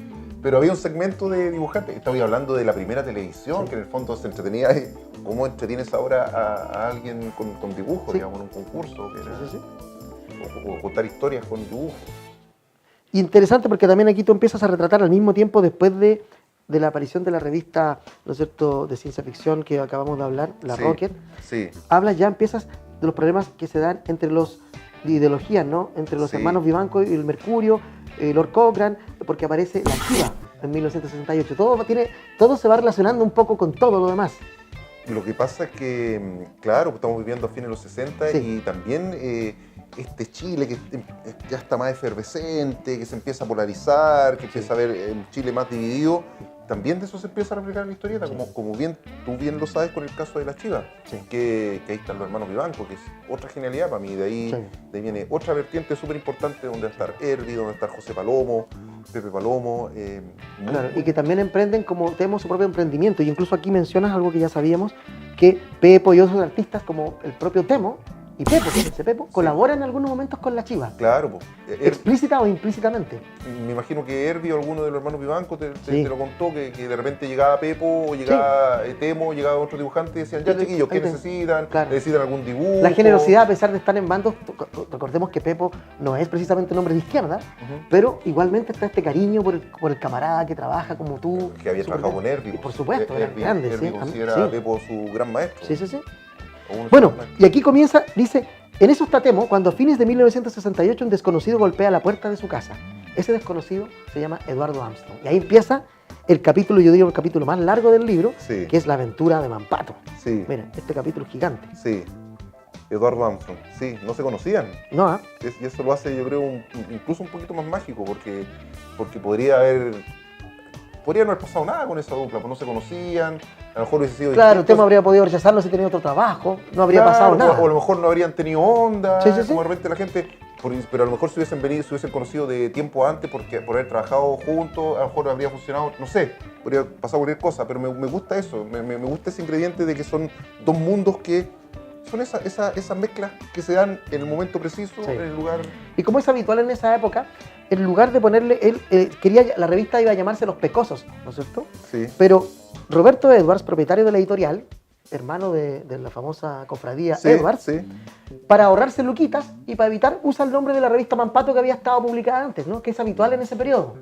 Speaker 2: Pero había un segmento de dibujantes. Estaba hablando de la primera televisión,
Speaker 1: Sí.
Speaker 2: que en el fondo se entretenía. ¿Cómo entretienes ahora a alguien con dibujo,
Speaker 1: Sí.
Speaker 2: digamos, en un concurso? Que era-
Speaker 1: Sí, sí, sí.
Speaker 2: O contar historias con dibujo.
Speaker 1: Y interesante porque también aquí tú empiezas a retratar al mismo tiempo después de la aparición de la revista, ¿no es cierto?, de ciencia ficción que acabamos de hablar, la
Speaker 2: Sí,
Speaker 1: Rocket.
Speaker 2: Sí,
Speaker 1: Hablas ya, empiezas de los problemas que se dan entre los de ideologías, ¿no? Entre los
Speaker 2: Sí.
Speaker 1: hermanos Vivanco y el Mercurio, Lord Cochrane, porque aparece la Chiva en 1968. Todo se va relacionando un poco con todo lo demás.
Speaker 2: Lo que pasa es que, claro, estamos viviendo a fines de los 60
Speaker 1: Sí.
Speaker 2: y también este Chile que ya está más efervescente, que se empieza a polarizar, que empieza a ver el Chile más dividido, también de eso se empieza a replicar en la historieta, como bien, tú bien lo sabes con el caso de las Chivas,
Speaker 1: Sí.
Speaker 2: que ahí están los hermanos Vivanco, que es otra genialidad para mí, de ahí viene otra vertiente súper importante donde va a estar Herbie, donde va a estar José Palomo, Pepe Palomo.
Speaker 1: Claro, y que también emprenden como tenemos su propio emprendimiento, y incluso aquí mencionas algo que ya sabíamos, que Pepo y otros artistas como el propio Temo y Pepo, que es ese Pepo, colaboran en algunos momentos con la Chiva,
Speaker 2: Claro, pues.
Speaker 1: explícita o implícitamente.
Speaker 2: Me imagino que Herbie o alguno de los hermanos Vivanco te
Speaker 1: Sí.
Speaker 2: lo contó, que de repente llegaba Pepo o llegaba Temo, llegaba otro dibujante y decían, ya chiquillos, ¿qué
Speaker 1: Ahí te-
Speaker 2: necesitan?
Speaker 1: claro.
Speaker 2: ¿Necesitan algún dibujo?
Speaker 1: La generosidad, a pesar de estar en bandos, recordemos que Pepo no es precisamente un hombre de izquierda,
Speaker 2: Ujú.
Speaker 1: pero igualmente está este cariño por el camarada que trabaja como tú.
Speaker 2: Que había
Speaker 1: Súper
Speaker 2: trabajado
Speaker 1: bien.
Speaker 2: con Herbie.
Speaker 1: Y por supuesto, era
Speaker 2: Herbie,
Speaker 1: grande,
Speaker 2: Herbie
Speaker 1: sí.
Speaker 2: considera
Speaker 1: Sí.
Speaker 2: a Pepo su gran maestro.
Speaker 1: Sí, sí, sí.
Speaker 2: O uno de sus
Speaker 1: Bueno,
Speaker 2: gran maestros.
Speaker 1: y aquí comienza, dice, en eso está Temo, cuando a fines de 1968 un desconocido golpea la puerta de su casa. Ese desconocido se llama Eduardo Armstrong. Y ahí empieza el capítulo, yo diría el capítulo más largo del libro,
Speaker 2: Sí.
Speaker 1: que es la aventura de Mampato.
Speaker 2: Sí,
Speaker 1: Miren, este capítulo es gigante.
Speaker 2: sí. Eduardo Armstrong, sí, no se conocían.
Speaker 1: ¿No? ¿Ah?
Speaker 2: Y eso lo hace, yo creo, incluso un poquito más mágico, porque podría no haber pasado nada con esa dupla, pues no se conocían, a lo mejor hubiese sido
Speaker 1: Claro,
Speaker 2: distinto.
Speaker 1: Temo habría podido rechazarlo si tenía otro trabajo, no habría
Speaker 2: Claro,
Speaker 1: pasado nada.
Speaker 2: o a lo mejor no habrían tenido onda,
Speaker 1: Sí, sí, sí.
Speaker 2: como de repente la gente, pero a lo mejor si hubiesen venido, si hubiesen conocido de tiempo antes, porque por haber trabajado juntos, a lo mejor habría funcionado, no sé, podría pasar cualquier cosa, pero me gusta eso, me gusta ese ingrediente de que son dos mundos que son esas mezclas que se dan en el momento preciso,
Speaker 1: Sí.
Speaker 2: en el lugar.
Speaker 1: Y como es habitual en esa época, en lugar de ponerle, él la revista iba a llamarse Los Pecosos, ¿no es cierto?
Speaker 2: Sí,
Speaker 1: Pero Roberto Edwards, propietario de la editorial, hermano de la famosa cofradía
Speaker 2: sí,
Speaker 1: Edwards,
Speaker 2: sí.
Speaker 1: para ahorrarse luquitas y para evitar, usa el nombre de la revista Mampato que había estado publicada antes, ¿no? Que es habitual en ese periodo.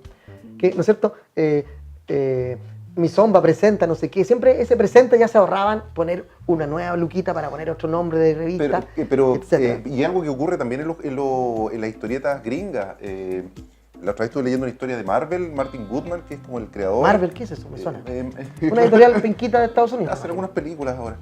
Speaker 1: Que, ¿no es cierto? Mi Zomba presenta, no sé qué. Siempre ese presenta ya se ahorraban poner una nueva luquita para poner otro nombre de revista, etcétera.
Speaker 2: Y algo que ocurre también en las historietas gringas. La otra vez estuve leyendo una historia de Marvel, Martin Goodman, que es como el creador.
Speaker 1: Marvel, ¿qué es eso? Me suena.
Speaker 2: Eh,
Speaker 1: Una editorial pinquita de Estados Unidos.
Speaker 2: Hacen algunas películas ahora.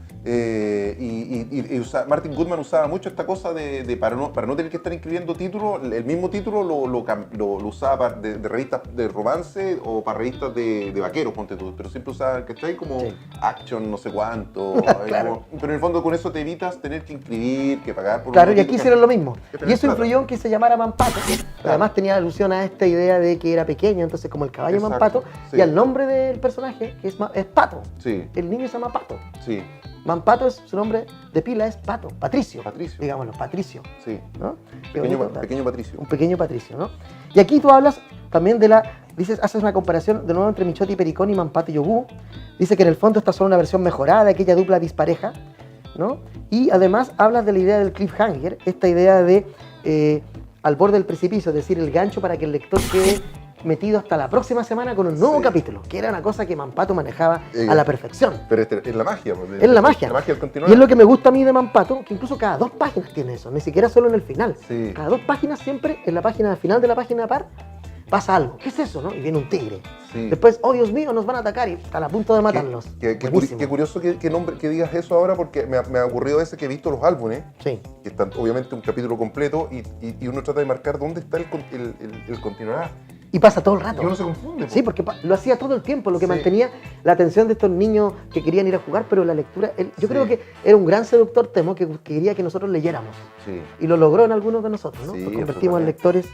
Speaker 2: Martin Goodman usaba mucho esta cosa de para no tener que estar inscribiendo títulos, el mismo título lo usaba de revistas de romance o para revistas de vaqueros, ponte tú, pero siempre usaba, ¿cachai? Como
Speaker 1: Sí.
Speaker 2: Action, no sé cuánto.
Speaker 1: Claro.
Speaker 2: Pero en el fondo con eso te evitas tener que inscribir, que pagar por
Speaker 1: Claro,
Speaker 2: un
Speaker 1: y aquí
Speaker 2: título.
Speaker 1: hicieron lo mismo.
Speaker 2: Que
Speaker 1: Y
Speaker 2: tener
Speaker 1: eso
Speaker 2: plata.
Speaker 1: influyó en que se llamara Mampato. Además tenía alusión a esta idea de que era pequeño, entonces como el caballo
Speaker 2: Exacto,
Speaker 1: Mampato,
Speaker 2: sí.
Speaker 1: y al nombre del personaje, que es Pato.
Speaker 2: Sí,
Speaker 1: El niño se llama Pato.
Speaker 2: sí,
Speaker 1: Mampato es su nombre de pila, es Pato, Patricio.
Speaker 2: Patricio.
Speaker 1: Digámoslo, Patricio,
Speaker 2: sí.
Speaker 1: ¿no? Qué bonito,
Speaker 2: Pequeño Patricio.
Speaker 1: un pequeño Patricio, ¿no? Y aquí tú hablas también haces una comparación de nuevo entre Michotti Pericón y Mampato y Yogú. Dice que en el fondo esta es solo una versión mejorada de aquella dupla dispareja, ¿no? Y además hablas de la idea del cliffhanger, esta idea de al borde del precipicio, es decir, el gancho para que el lector quede metido hasta la próxima semana con un nuevo
Speaker 2: Sí.
Speaker 1: capítulo, que era una cosa que Mampato manejaba a la perfección.
Speaker 2: Pero es la magia. Pues,
Speaker 1: Es la magia.
Speaker 2: La magia del continuar.
Speaker 1: Y es lo que me gusta a mí de Mampato, que incluso cada 2 páginas tiene eso, ni siquiera solo en el final.
Speaker 2: Sí.
Speaker 1: Cada 2 páginas siempre, en la página final de la página par, pasa algo. ¿Qué es eso, no? Y viene un tigre.
Speaker 2: Sí.
Speaker 1: Después, oh Dios mío, nos van a atacar y están a punto de matarlos.
Speaker 2: Qué
Speaker 1: Buenísimo.
Speaker 2: curioso que digas eso ahora, porque me ha ocurrido a veces que he visto los álbumes,
Speaker 1: Sí.
Speaker 2: que están obviamente un capítulo completo, y uno trata de marcar dónde está el continuará.
Speaker 1: Y pasa todo el rato.
Speaker 2: Y uno se confunde. po.
Speaker 1: Sí, porque lo hacía todo el tiempo, lo que
Speaker 2: Sí.
Speaker 1: mantenía la atención de estos niños que querían ir a jugar, pero la lectura, yo
Speaker 2: Sí.
Speaker 1: creo que era un gran seductor Temo que quería que nosotros leyéramos.
Speaker 2: Sí.
Speaker 1: Y lo logró en algunos de nosotros, ¿no?
Speaker 2: Sí,
Speaker 1: Nos convertimos en
Speaker 2: absolutamente.
Speaker 1: lectores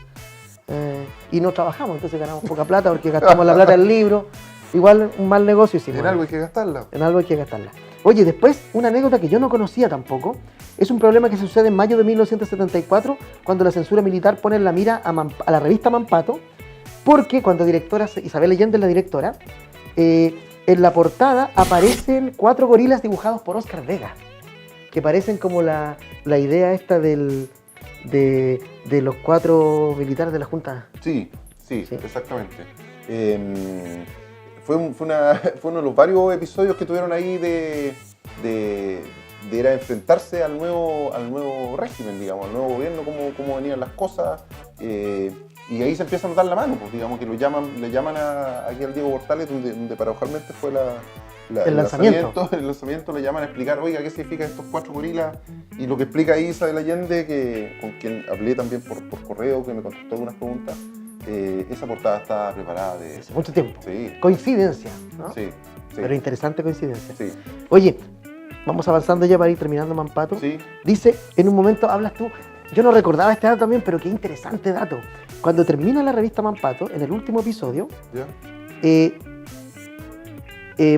Speaker 1: y no trabajamos, entonces ganamos poca plata porque gastamos la plata del libro. Igual un mal negocio hicimos.
Speaker 2: En algo hay que gastarla.
Speaker 1: En algo hay que gastarla. Oye, después, una anécdota que yo no conocía tampoco, es un problema que sucede en mayo de 1974, cuando la censura militar pone en la mira a la revista Mampato, porque cuando Isabel Allende es la directora, en la portada aparecen 4 gorilas dibujados por Oscar Vega, que parecen como la idea esta de los 4 militares de la Junta.
Speaker 2: Sí, sí,
Speaker 1: Sí.
Speaker 2: exactamente. Fue uno de los varios episodios que tuvieron ahí de ir a enfrentarse al nuevo régimen, digamos, al nuevo gobierno, cómo venían las cosas. Y y ahí se empieza a notar la mano, pues digamos que le llaman aquí al Diego Portales, donde paradojalmente fue el lanzamiento, le llaman a explicar, oiga, ¿qué significan estos 4 gorilas? Y lo que explica ahí Isabel Allende, con quien hablé también por correo, que me contestó algunas preguntas, esa portada está preparada
Speaker 1: hace mucho tiempo.
Speaker 2: Sí.
Speaker 1: Coincidencia, ¿no?
Speaker 2: Sí.
Speaker 1: Pero interesante coincidencia.
Speaker 2: Sí.
Speaker 1: Oye, vamos avanzando ya para ir terminando, Mampato.
Speaker 2: Sí.
Speaker 1: Dice, en un momento hablas tú, yo no recordaba este dato también, pero qué interesante dato. Cuando termina la revista Mampato, en el último episodio,
Speaker 2: ¿Ya?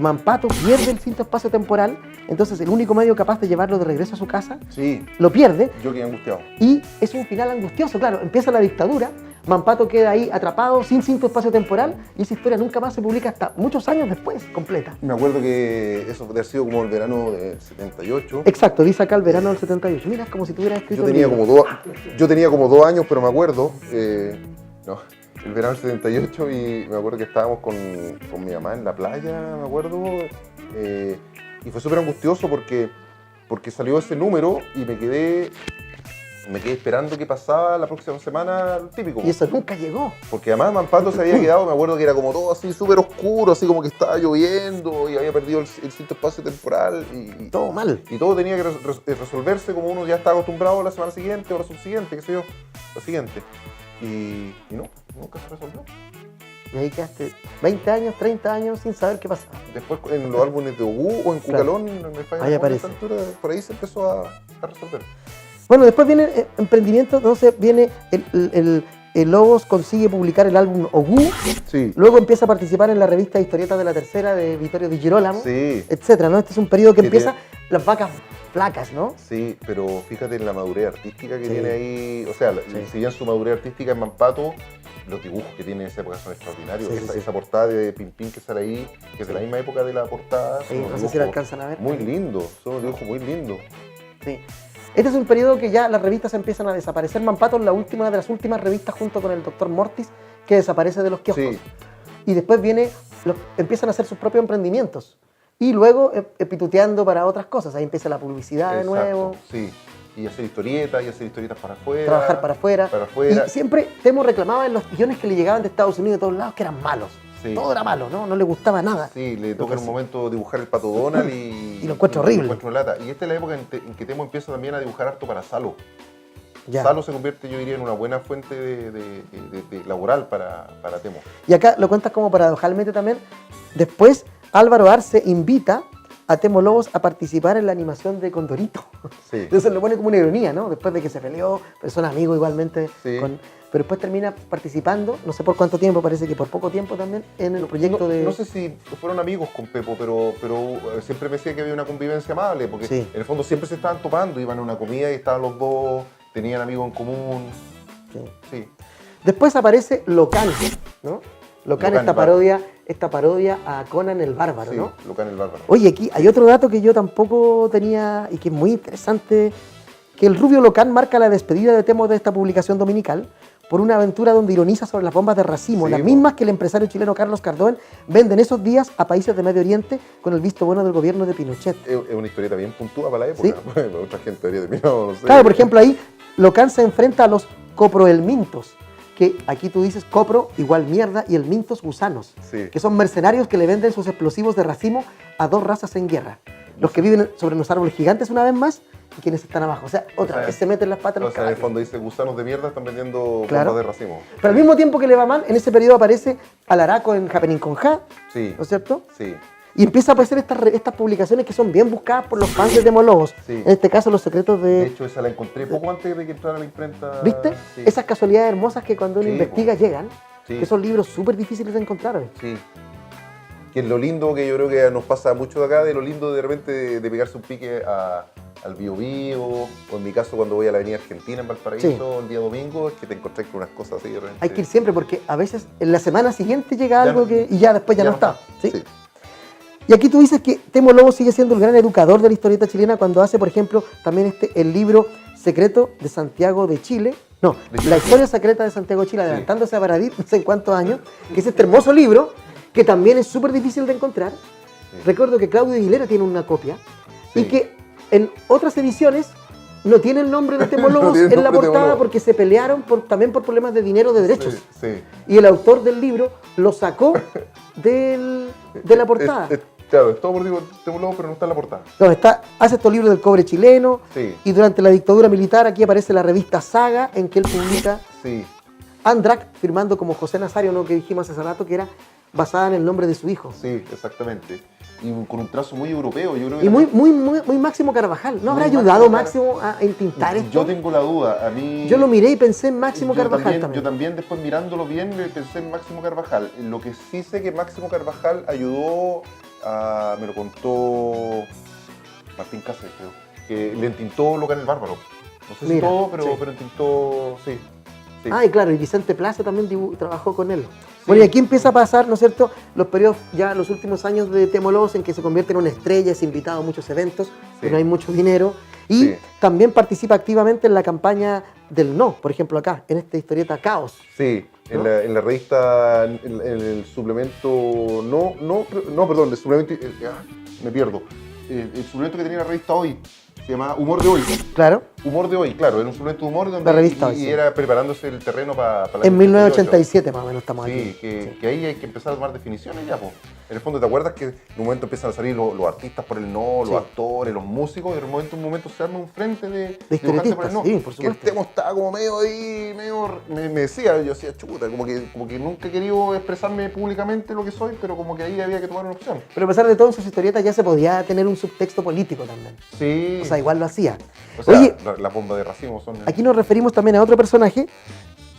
Speaker 1: Mampato pierde el cinto espacio-temporal, entonces el único medio capaz de llevarlo de regreso a su casa,
Speaker 2: Sí.
Speaker 1: lo pierde.
Speaker 2: Yo quedé angustiado.
Speaker 1: Y es un final angustioso, claro, empieza la dictadura, Mampato queda ahí atrapado, sin cinto espacio-temporal, y esa historia nunca más se publica hasta muchos años después, completa.
Speaker 2: Me acuerdo que eso debe haber sido como el verano del 78.
Speaker 1: Exacto, dice acá el verano del 78. Mira, es como si tuvieras escrito
Speaker 2: Yo
Speaker 1: el
Speaker 2: tenía
Speaker 1: libro.
Speaker 2: como 2 años, pero me acuerdo, el verano del 78, y me acuerdo que estábamos con mi mamá en la playa, me acuerdo, y fue súper angustioso porque salió ese número y me quedé esperando que pasaba la próxima semana, típico.
Speaker 1: Y eso nunca llegó.
Speaker 2: Porque además Mampato se había quedado, me acuerdo que era como todo así súper oscuro, así como que estaba lloviendo y había perdido el cinto espacio temporal. Y
Speaker 1: todo mal.
Speaker 2: Y todo tenía que resolverse como uno ya está acostumbrado la semana siguiente o la subsiguiente, qué sé yo, la siguiente. Y no, nunca se resolvió.
Speaker 1: Y ahí quedaste 20 años, 30 años sin saber qué pasaba.
Speaker 2: Después en los álbumes de Ogú o en Cucalón, en España,
Speaker 1: ahí aparece.
Speaker 2: Por ahí se empezó a resolver.
Speaker 1: Bueno, después viene emprendimiento, entonces viene el Lobos consigue publicar el álbum Ogú,
Speaker 2: Sí.
Speaker 1: luego empieza a participar en la revista Historietas de la Tercera de Vittorio Di Girolamo,
Speaker 2: Sí.
Speaker 1: etcétera, ¿no? Este es un periodo que
Speaker 2: Que
Speaker 1: empieza las vacas flacas, ¿no?
Speaker 2: Sí, pero fíjate en la madurez artística que
Speaker 1: Sí.
Speaker 2: tiene ahí. O sea,
Speaker 1: Sí.
Speaker 2: si bien su madurez artística en Mampato, los dibujos que tiene en esa época son extraordinarios.
Speaker 1: Sí, sí.
Speaker 2: Esa portada de Pimpín que sale ahí, que es de la misma época de la portada.
Speaker 1: Sí,
Speaker 2: son
Speaker 1: no
Speaker 2: unos
Speaker 1: sé si lo
Speaker 2: dibujos
Speaker 1: alcanzan a ver.
Speaker 2: Muy lindos, son unos dibujos muy lindos.
Speaker 1: Sí. Este es un periodo que ya las revistas empiezan a desaparecer. Mampato es una de las últimas revistas junto con el Dr. Mortis que desaparece de los kioscos.
Speaker 2: Sí.
Speaker 1: Y después empiezan a hacer sus propios emprendimientos. Y luego pituteando para otras cosas. Ahí empieza la publicidad de nuevo.
Speaker 2: Sí. Y hacer historietas para afuera.
Speaker 1: Trabajar para afuera. Y siempre Temo reclamaba en los guiones que le llegaban de Estados Unidos de todos lados que eran malos.
Speaker 2: Sí.
Speaker 1: Todo era malo, ¿no? No le gustaba nada.
Speaker 2: Sí, le toca en un momento dibujar el Pato Donald y
Speaker 1: lo encuentro horrible.
Speaker 2: Lo encuentro lata. Y esta es la época en que Temo empieza también a dibujar harto para Salo.
Speaker 1: Ya.
Speaker 2: Salo se convierte, yo diría, en una buena fuente de laboral para Temo.
Speaker 1: Y acá lo cuentas como paradojalmente también. Después Álvaro Arce invita a Temo Lobos a participar en la animación de Condorito.
Speaker 2: Sí.
Speaker 1: Entonces lo pone como una ironía, ¿no? Después de que se peleó, pero son amigos igualmente.
Speaker 2: Sí.
Speaker 1: Pero después termina participando, no sé por cuánto tiempo, parece que por poco tiempo también, en el proyecto de...
Speaker 2: No sé si fueron amigos con Pepo, pero siempre me decía que había una convivencia amable, porque
Speaker 1: Sí.
Speaker 2: en el fondo siempre se estaban topando, iban a una comida y estaban los dos, tenían amigos en común.
Speaker 1: Sí.
Speaker 2: Sí.
Speaker 1: Después aparece Locan, ¿no? Locan,
Speaker 2: Locan,
Speaker 1: esta parodia a Conan el Bárbaro,
Speaker 2: Sí,
Speaker 1: ¿no?
Speaker 2: Locan el Bárbaro.
Speaker 1: Oye, aquí hay otro dato que yo tampoco tenía y que es muy interesante, que el rubio Locan marca la despedida de Temo de esta publicación dominical por una aventura donde ironiza sobre las bombas de racimo,
Speaker 2: Sí,
Speaker 1: las mismas que el empresario chileno Carlos Cardón vende en esos días a países de Medio Oriente con el visto bueno del gobierno de Pinochet.
Speaker 2: Es una historieta bien puntúa para la época.
Speaker 1: Sí.
Speaker 2: Otra gente habría terminado, no sé.
Speaker 1: Claro, por ejemplo, ahí Locan se enfrenta a los coproelmintos, que aquí tú dices copro igual mierda y el mintos gusanos,
Speaker 2: Sí.
Speaker 1: que son mercenarios que le venden sus explosivos de racimo a dos razas en guerra. Los que viven sobre unos árboles gigantes una vez más y quienes están abajo. O sea, otra vez se meten las patas en
Speaker 2: O
Speaker 1: los
Speaker 2: sea, en el
Speaker 1: caballos.
Speaker 2: fondo dice gusanos de mierda están vendiendo
Speaker 1: Claro.
Speaker 2: bombas de racimo.
Speaker 1: Pero al mismo tiempo que le va mal, en ese periodo aparece Alaraco en Happening con Ja,
Speaker 2: Sí.
Speaker 1: ¿no es cierto?
Speaker 2: Sí.
Speaker 1: Y empieza a aparecer estas publicaciones que son bien buscadas por los fans de Temo Lobos.
Speaker 2: Sí.
Speaker 1: En este caso, Los Secretos
Speaker 2: De
Speaker 1: de...
Speaker 2: hecho, esa la encontré poco antes de que entrara a la imprenta.
Speaker 1: ¿Viste?
Speaker 2: Sí.
Speaker 1: Esas casualidades hermosas que cuando uno
Speaker 2: Sí,
Speaker 1: investiga llegan,
Speaker 2: Sí.
Speaker 1: que son libros súper difíciles de encontrar.
Speaker 2: Sí. Que es lo lindo que yo creo que nos pasa mucho de acá, de lo lindo de repente de pegarse un pique al Bío Bío, o en mi caso cuando voy a la Avenida Argentina en Valparaíso
Speaker 1: Sí.
Speaker 2: el día domingo, es que te encontrás con unas cosas así de repente.
Speaker 1: Hay que ir siempre porque a veces en la semana siguiente llega
Speaker 2: Ya
Speaker 1: algo
Speaker 2: no-
Speaker 1: y ya después ya no está. ¿sí?
Speaker 2: Sí.
Speaker 1: Y aquí tú dices que Temo Lobos sigue siendo el gran educador de la historieta chilena cuando hace, por ejemplo, también el libro Secreto de Santiago de Chile. No,
Speaker 2: De Chile.
Speaker 1: La historia secreta de Santiago de Chile, adelantándose a Baradit, no sé en cuántos años, que es este hermoso libro, que también es súper difícil de encontrar.
Speaker 2: Sí.
Speaker 1: Recuerdo que Claudio Aguilera tiene una copia
Speaker 2: Sí.
Speaker 1: y que en otras ediciones no tiene el nombre de Temo
Speaker 2: No
Speaker 1: Lobos
Speaker 2: tiene el
Speaker 1: en la
Speaker 2: nombre de Temo
Speaker 1: portada
Speaker 2: Lobos.
Speaker 1: porque se pelearon también por problemas de dinero de derechos.
Speaker 2: Sí.
Speaker 1: Y el autor del libro lo sacó de la portada.
Speaker 2: Claro, es todo por digo Temo Lobos, pero no está en la portada.
Speaker 1: No, hace estos libros del cobre chileno,
Speaker 2: Sí.
Speaker 1: y durante la dictadura militar aquí aparece la revista Saga, en que él publica
Speaker 2: Sí.
Speaker 1: Andrak, firmando como José Nazario, ¿no? Que dijimos hace rato, que era basada en el nombre de su hijo.
Speaker 2: Sí, exactamente. Y con un trazo muy europeo, yo creo que
Speaker 1: Y muy,
Speaker 2: también-
Speaker 1: muy Máximo Carvajal. ¿No habrá
Speaker 2: Muy
Speaker 1: ayudado
Speaker 2: Máximo
Speaker 1: Máximo a entintar esto?
Speaker 2: Yo tengo la duda, a mí...
Speaker 1: Yo lo miré y pensé en Máximo
Speaker 2: Yo
Speaker 1: Carvajal
Speaker 2: Yo
Speaker 1: también.
Speaker 2: también después mirándolo bien pensé en Máximo Carvajal. Lo que sí sé que Máximo Carvajal ayudó a... me lo contó Martín Cáceres, creo, que le entintó Locan el Bárbaro. No sé si
Speaker 1: Mira,
Speaker 2: todo,
Speaker 1: sí.
Speaker 2: pero entintó... Sí. Sí.
Speaker 1: Ah, y claro, y Vicente Plaza también trabajó con él. Bueno, y aquí empieza a pasar, ¿no es cierto?, los periodos, ya los últimos años de Temo Lobos, en que se convierte en una estrella, es invitado a muchos eventos, pero hay mucho dinero. Y
Speaker 2: Sí.
Speaker 1: también participa activamente en la campaña del no, por ejemplo acá, en esta historieta Caos.
Speaker 2: Sí,
Speaker 1: ¿No?
Speaker 2: en la revista, en el suplemento, perdón, el suplemento, me pierdo. El suplemento que tenía la revista Hoy, se llama Humor de Hoy.
Speaker 1: Claro,
Speaker 2: Humor de Hoy, claro, era un suplemento de humor donde
Speaker 1: La revista Hoy,
Speaker 2: y
Speaker 1: sí.
Speaker 2: era preparándose el terreno para la
Speaker 1: en 1987 más o menos estamos
Speaker 2: Sí,
Speaker 1: aquí.
Speaker 2: que ahí hay que empezar a tomar definiciones ya, pues. En el fondo, ¿te acuerdas que en un momento empiezan a salir los artistas por el no, los
Speaker 1: Sí.
Speaker 2: actores, los músicos, y en un momento se arma un frente de
Speaker 1: historietistas,
Speaker 2: dibujantes por el no?
Speaker 1: sí, por
Speaker 2: Que el
Speaker 1: supuesto.
Speaker 2: tema estaba como medio ahí, me decía, yo decía, chuta, como que nunca he querido expresarme públicamente lo que soy, pero como que ahí había que tomar una opción.
Speaker 1: Pero a pesar de todo, en sus historietas ya se podía tener un subtexto político también.
Speaker 2: Sí.
Speaker 1: O sea, igual lo hacía.
Speaker 2: O sea,
Speaker 1: Oye,
Speaker 2: la bomba de racimo son...
Speaker 1: aquí nos referimos también a otro personaje.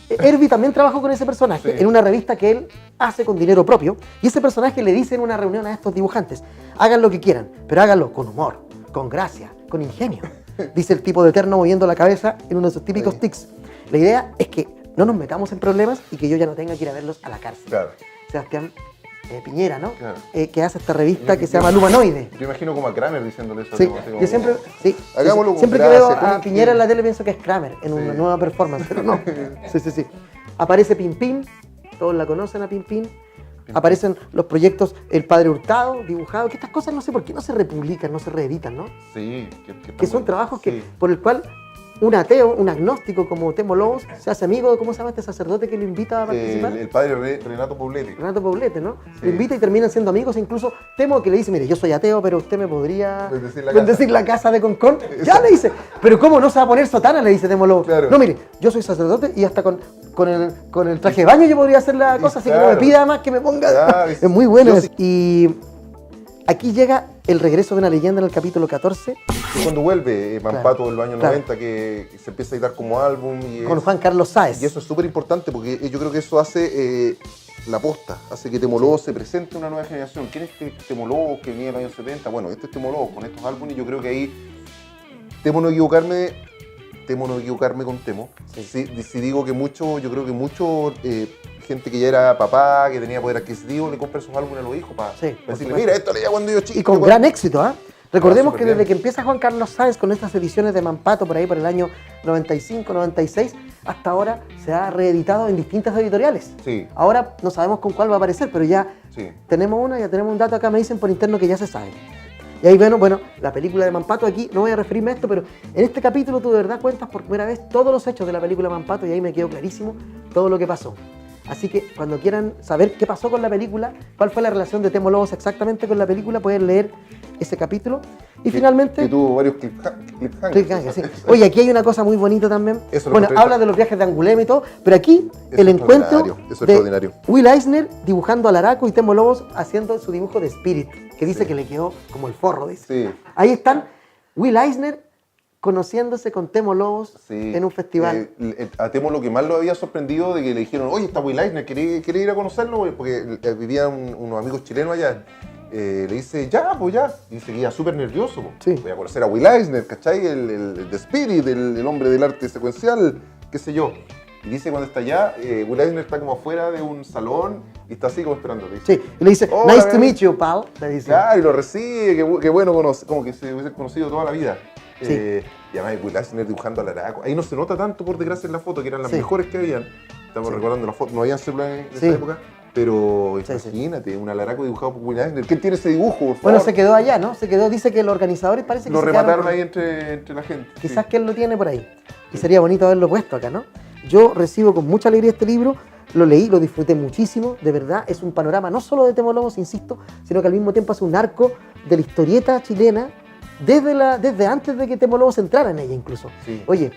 Speaker 1: Herbie también trabajó con ese personaje
Speaker 2: Sí.
Speaker 1: en una revista que él hace con dinero propio. Y ese personaje le dice en una reunión a estos dibujantes: hagan lo que quieran, pero háganlo con humor, con gracia, con ingenio. Dice el tipo de terno moviendo la cabeza en uno de sus típicos
Speaker 2: Sí.
Speaker 1: tics. La idea es que no nos metamos en problemas y que yo ya no tenga que ir a verlos a la cárcel.
Speaker 2: Claro.
Speaker 1: Sebastián Piñera, ¿no?
Speaker 2: Claro.
Speaker 1: Que hace esta revista que se llama Lumanoide.
Speaker 2: Yo imagino como a Kramer diciéndole eso.
Speaker 1: Sí,
Speaker 2: así como-
Speaker 1: yo siempre, sí,
Speaker 2: Hagámoslo con
Speaker 1: siempre que
Speaker 2: gracia,
Speaker 1: veo a
Speaker 2: con
Speaker 1: Piñera en la
Speaker 2: ingenio.
Speaker 1: tele pienso que es Kramer en una
Speaker 2: Sí.
Speaker 1: nueva performance, pero no. Sí. Aparece Pimpín, todos la conocen a Pimpín. Aparecen los proyectos El Padre Hurtado, dibujado, que estas cosas no sé por qué no se republican, no se reeditan, ¿no?
Speaker 2: Sí.
Speaker 1: Que son trabajos
Speaker 2: Sí.
Speaker 1: por el cual un ateo, un agnóstico como Temo Lobos, se hace amigo de, ¿cómo se llama este sacerdote que lo invita a participar?
Speaker 2: El padre Renato Poblete.
Speaker 1: Renato Poblete, ¿no?
Speaker 2: Sí.
Speaker 1: Lo invita y terminan siendo amigos, e incluso Temo que le dice: mire, yo soy ateo, pero usted me podría
Speaker 2: Bendecir la
Speaker 1: casa de Concón. Ya le dice, pero ¿cómo no se va a poner sotana? Le dice Temo Lobo.
Speaker 2: Claro.
Speaker 1: No, mire, yo soy sacerdote y hasta con el traje de baño yo podría hacer la cosa, así que no me
Speaker 2: claro.
Speaker 1: pida más que me ponga.
Speaker 2: Claro,
Speaker 1: Es muy bueno.
Speaker 2: yo
Speaker 1: eso. Y aquí llega el regreso de una leyenda en el capítulo 14
Speaker 2: Y cuando vuelve Mampato
Speaker 1: Claro,
Speaker 2: en los años
Speaker 1: claro.
Speaker 2: 90, que se empieza a editar como álbum.
Speaker 1: con Juan Carlos Sáez.
Speaker 2: Y eso es súper importante porque yo creo que eso hace la posta, hace que Temo Lobos se presente a una nueva generación. ¿Quién es este Temo Lobos que venía en los años 70? Bueno, este es Temo Lobos con estos álbumes. Yo creo que ahí temo no equivocarme con Temo. Si digo que yo creo que mucho gente que ya era papá, que tenía poder adquisitivo, le compra esos álbumes a los hijos para
Speaker 1: Sí, por
Speaker 2: decirle,
Speaker 1: supuesto.
Speaker 2: mira, esto leía cuando yo chico.
Speaker 1: Y con
Speaker 2: cuando-".
Speaker 1: gran éxito, ¿ah? Recordemos
Speaker 2: súper
Speaker 1: que desde
Speaker 2: bien.
Speaker 1: que empieza Juan Carlos Sáez con estas ediciones de Mampato por ahí por el año 95, 96, hasta ahora se ha reeditado en distintas editoriales.
Speaker 2: Sí.
Speaker 1: Ahora no sabemos con cuál va a aparecer, pero ya
Speaker 2: Sí.
Speaker 1: tenemos ya tenemos un dato acá, me dicen por interno que ya se sabe. Y ahí bueno, la película de Mampato, aquí no voy a referirme a esto, pero en este capítulo tú de verdad cuentas por primera vez todos los hechos de la película Mampato y ahí me quedó clarísimo todo lo que pasó. Así que cuando quieran saber qué pasó con la película, cuál fue la relación de Temo Lobos exactamente con la película, pueden leer ese capítulo. Y finalmente...
Speaker 2: Que tuvo varios cliffhangers.
Speaker 1: Cliffhanger, sí. Oye, aquí hay una cosa muy bonita también.
Speaker 2: Eso lo
Speaker 1: Bueno,
Speaker 2: encontré-
Speaker 1: habla de los viajes de Angulema y todo, pero aquí
Speaker 2: Es
Speaker 1: el encuentro
Speaker 2: extraordinario, es
Speaker 1: de
Speaker 2: extraordinario.
Speaker 1: Will Eisner dibujando a Laraco y Temo Lobos haciendo su dibujo de Spirit, que dice
Speaker 2: Sí.
Speaker 1: que le quedó como el forro, dice.
Speaker 2: Sí.
Speaker 1: Ahí están Will Eisner conociéndose con Temo Lobos
Speaker 2: Sí.
Speaker 1: en un festival.
Speaker 2: A Temo lo que más lo había sorprendido de que le dijeron, oye, está Will Eisner, ¿quiere ir a conocerlo? Porque vivían unos amigos chilenos allá. Le dice, ya, pues ya. Y dice que iba súper nervioso. Po.
Speaker 1: Sí.
Speaker 2: Voy a conocer a Will Eisner, ¿cachai? El The Spirit, el hombre del arte secuencial, qué sé yo. Y dice cuando está allá, Will Eisner está como afuera de un salón y está así como esperando.
Speaker 1: Sí, y le dice,
Speaker 2: Hola,
Speaker 1: nice to
Speaker 2: ven.
Speaker 1: meet you, pal. Le dice.
Speaker 2: Claro, y lo recibe, qué bueno, como que se hubiese conocido toda la vida.
Speaker 1: Sí.
Speaker 2: Y además Will Eisner dibujando a Laraco. Ahí no se nota tanto, por desgracia, en la foto, que eran las
Speaker 1: Sí.
Speaker 2: mejores que habían. Estamos
Speaker 1: Sí.
Speaker 2: recordando las fotos, no habían celulares en
Speaker 1: Sí.
Speaker 2: esa época. Pero
Speaker 1: Sí, sí.
Speaker 2: imagínate, un alaraco dibujado por Will Eisner. ¿Quién tiene ese dibujo, por favor?
Speaker 1: Bueno, se quedó allá, ¿no? Se quedó, dice que los organizadores parece que
Speaker 2: Lo
Speaker 1: se quedaron
Speaker 2: remataron
Speaker 1: con-
Speaker 2: ahí entre la gente.
Speaker 1: Quizás
Speaker 2: sí.
Speaker 1: que él lo tiene por ahí. Y sería bonito haberlo puesto acá, ¿no? Yo recibo con mucha alegría este libro, lo leí, lo disfruté muchísimo, de verdad, es un panorama no solo de Temo Lobos, insisto, sino que al mismo tiempo es un arco de la historieta chilena desde antes de que Temo Lobos entrara en ella incluso.
Speaker 2: Sí.
Speaker 1: Oye,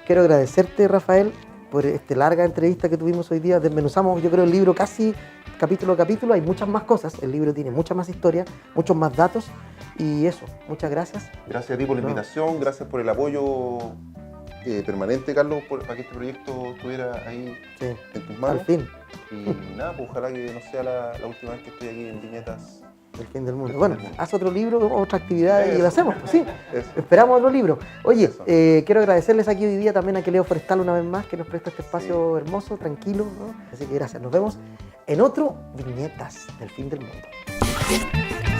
Speaker 1: quiero agradecerte, Rafael, por esta larga entrevista que tuvimos hoy día. Desmenuzamos, yo creo, el libro casi capítulo a capítulo. Hay muchas más cosas. El libro tiene mucha más historia, muchos más datos. Y eso, muchas gracias.
Speaker 2: Gracias a ti por la
Speaker 1: No.
Speaker 2: invitación, gracias por el apoyo permanente, Carlos, para que este proyecto estuviera ahí
Speaker 1: Sí,
Speaker 2: en tus
Speaker 1: al
Speaker 2: manos.
Speaker 1: fin,
Speaker 2: Y nada, pues ojalá que no sea la última vez que estoy aquí en Viñetas.
Speaker 1: el fin del mundo. Bueno, haz otro libro, otra actividad y
Speaker 2: Eso.
Speaker 1: lo hacemos, pues sí.
Speaker 2: Eso.
Speaker 1: Esperamos otro libro. Oye,
Speaker 2: Eso.
Speaker 1: quiero agradecerles aquí hoy día también a Leo Forestal una vez más, que nos presta este espacio hermoso, tranquilo, ¿no? Así que gracias. Nos vemos en otro Viñetas del fin del mundo.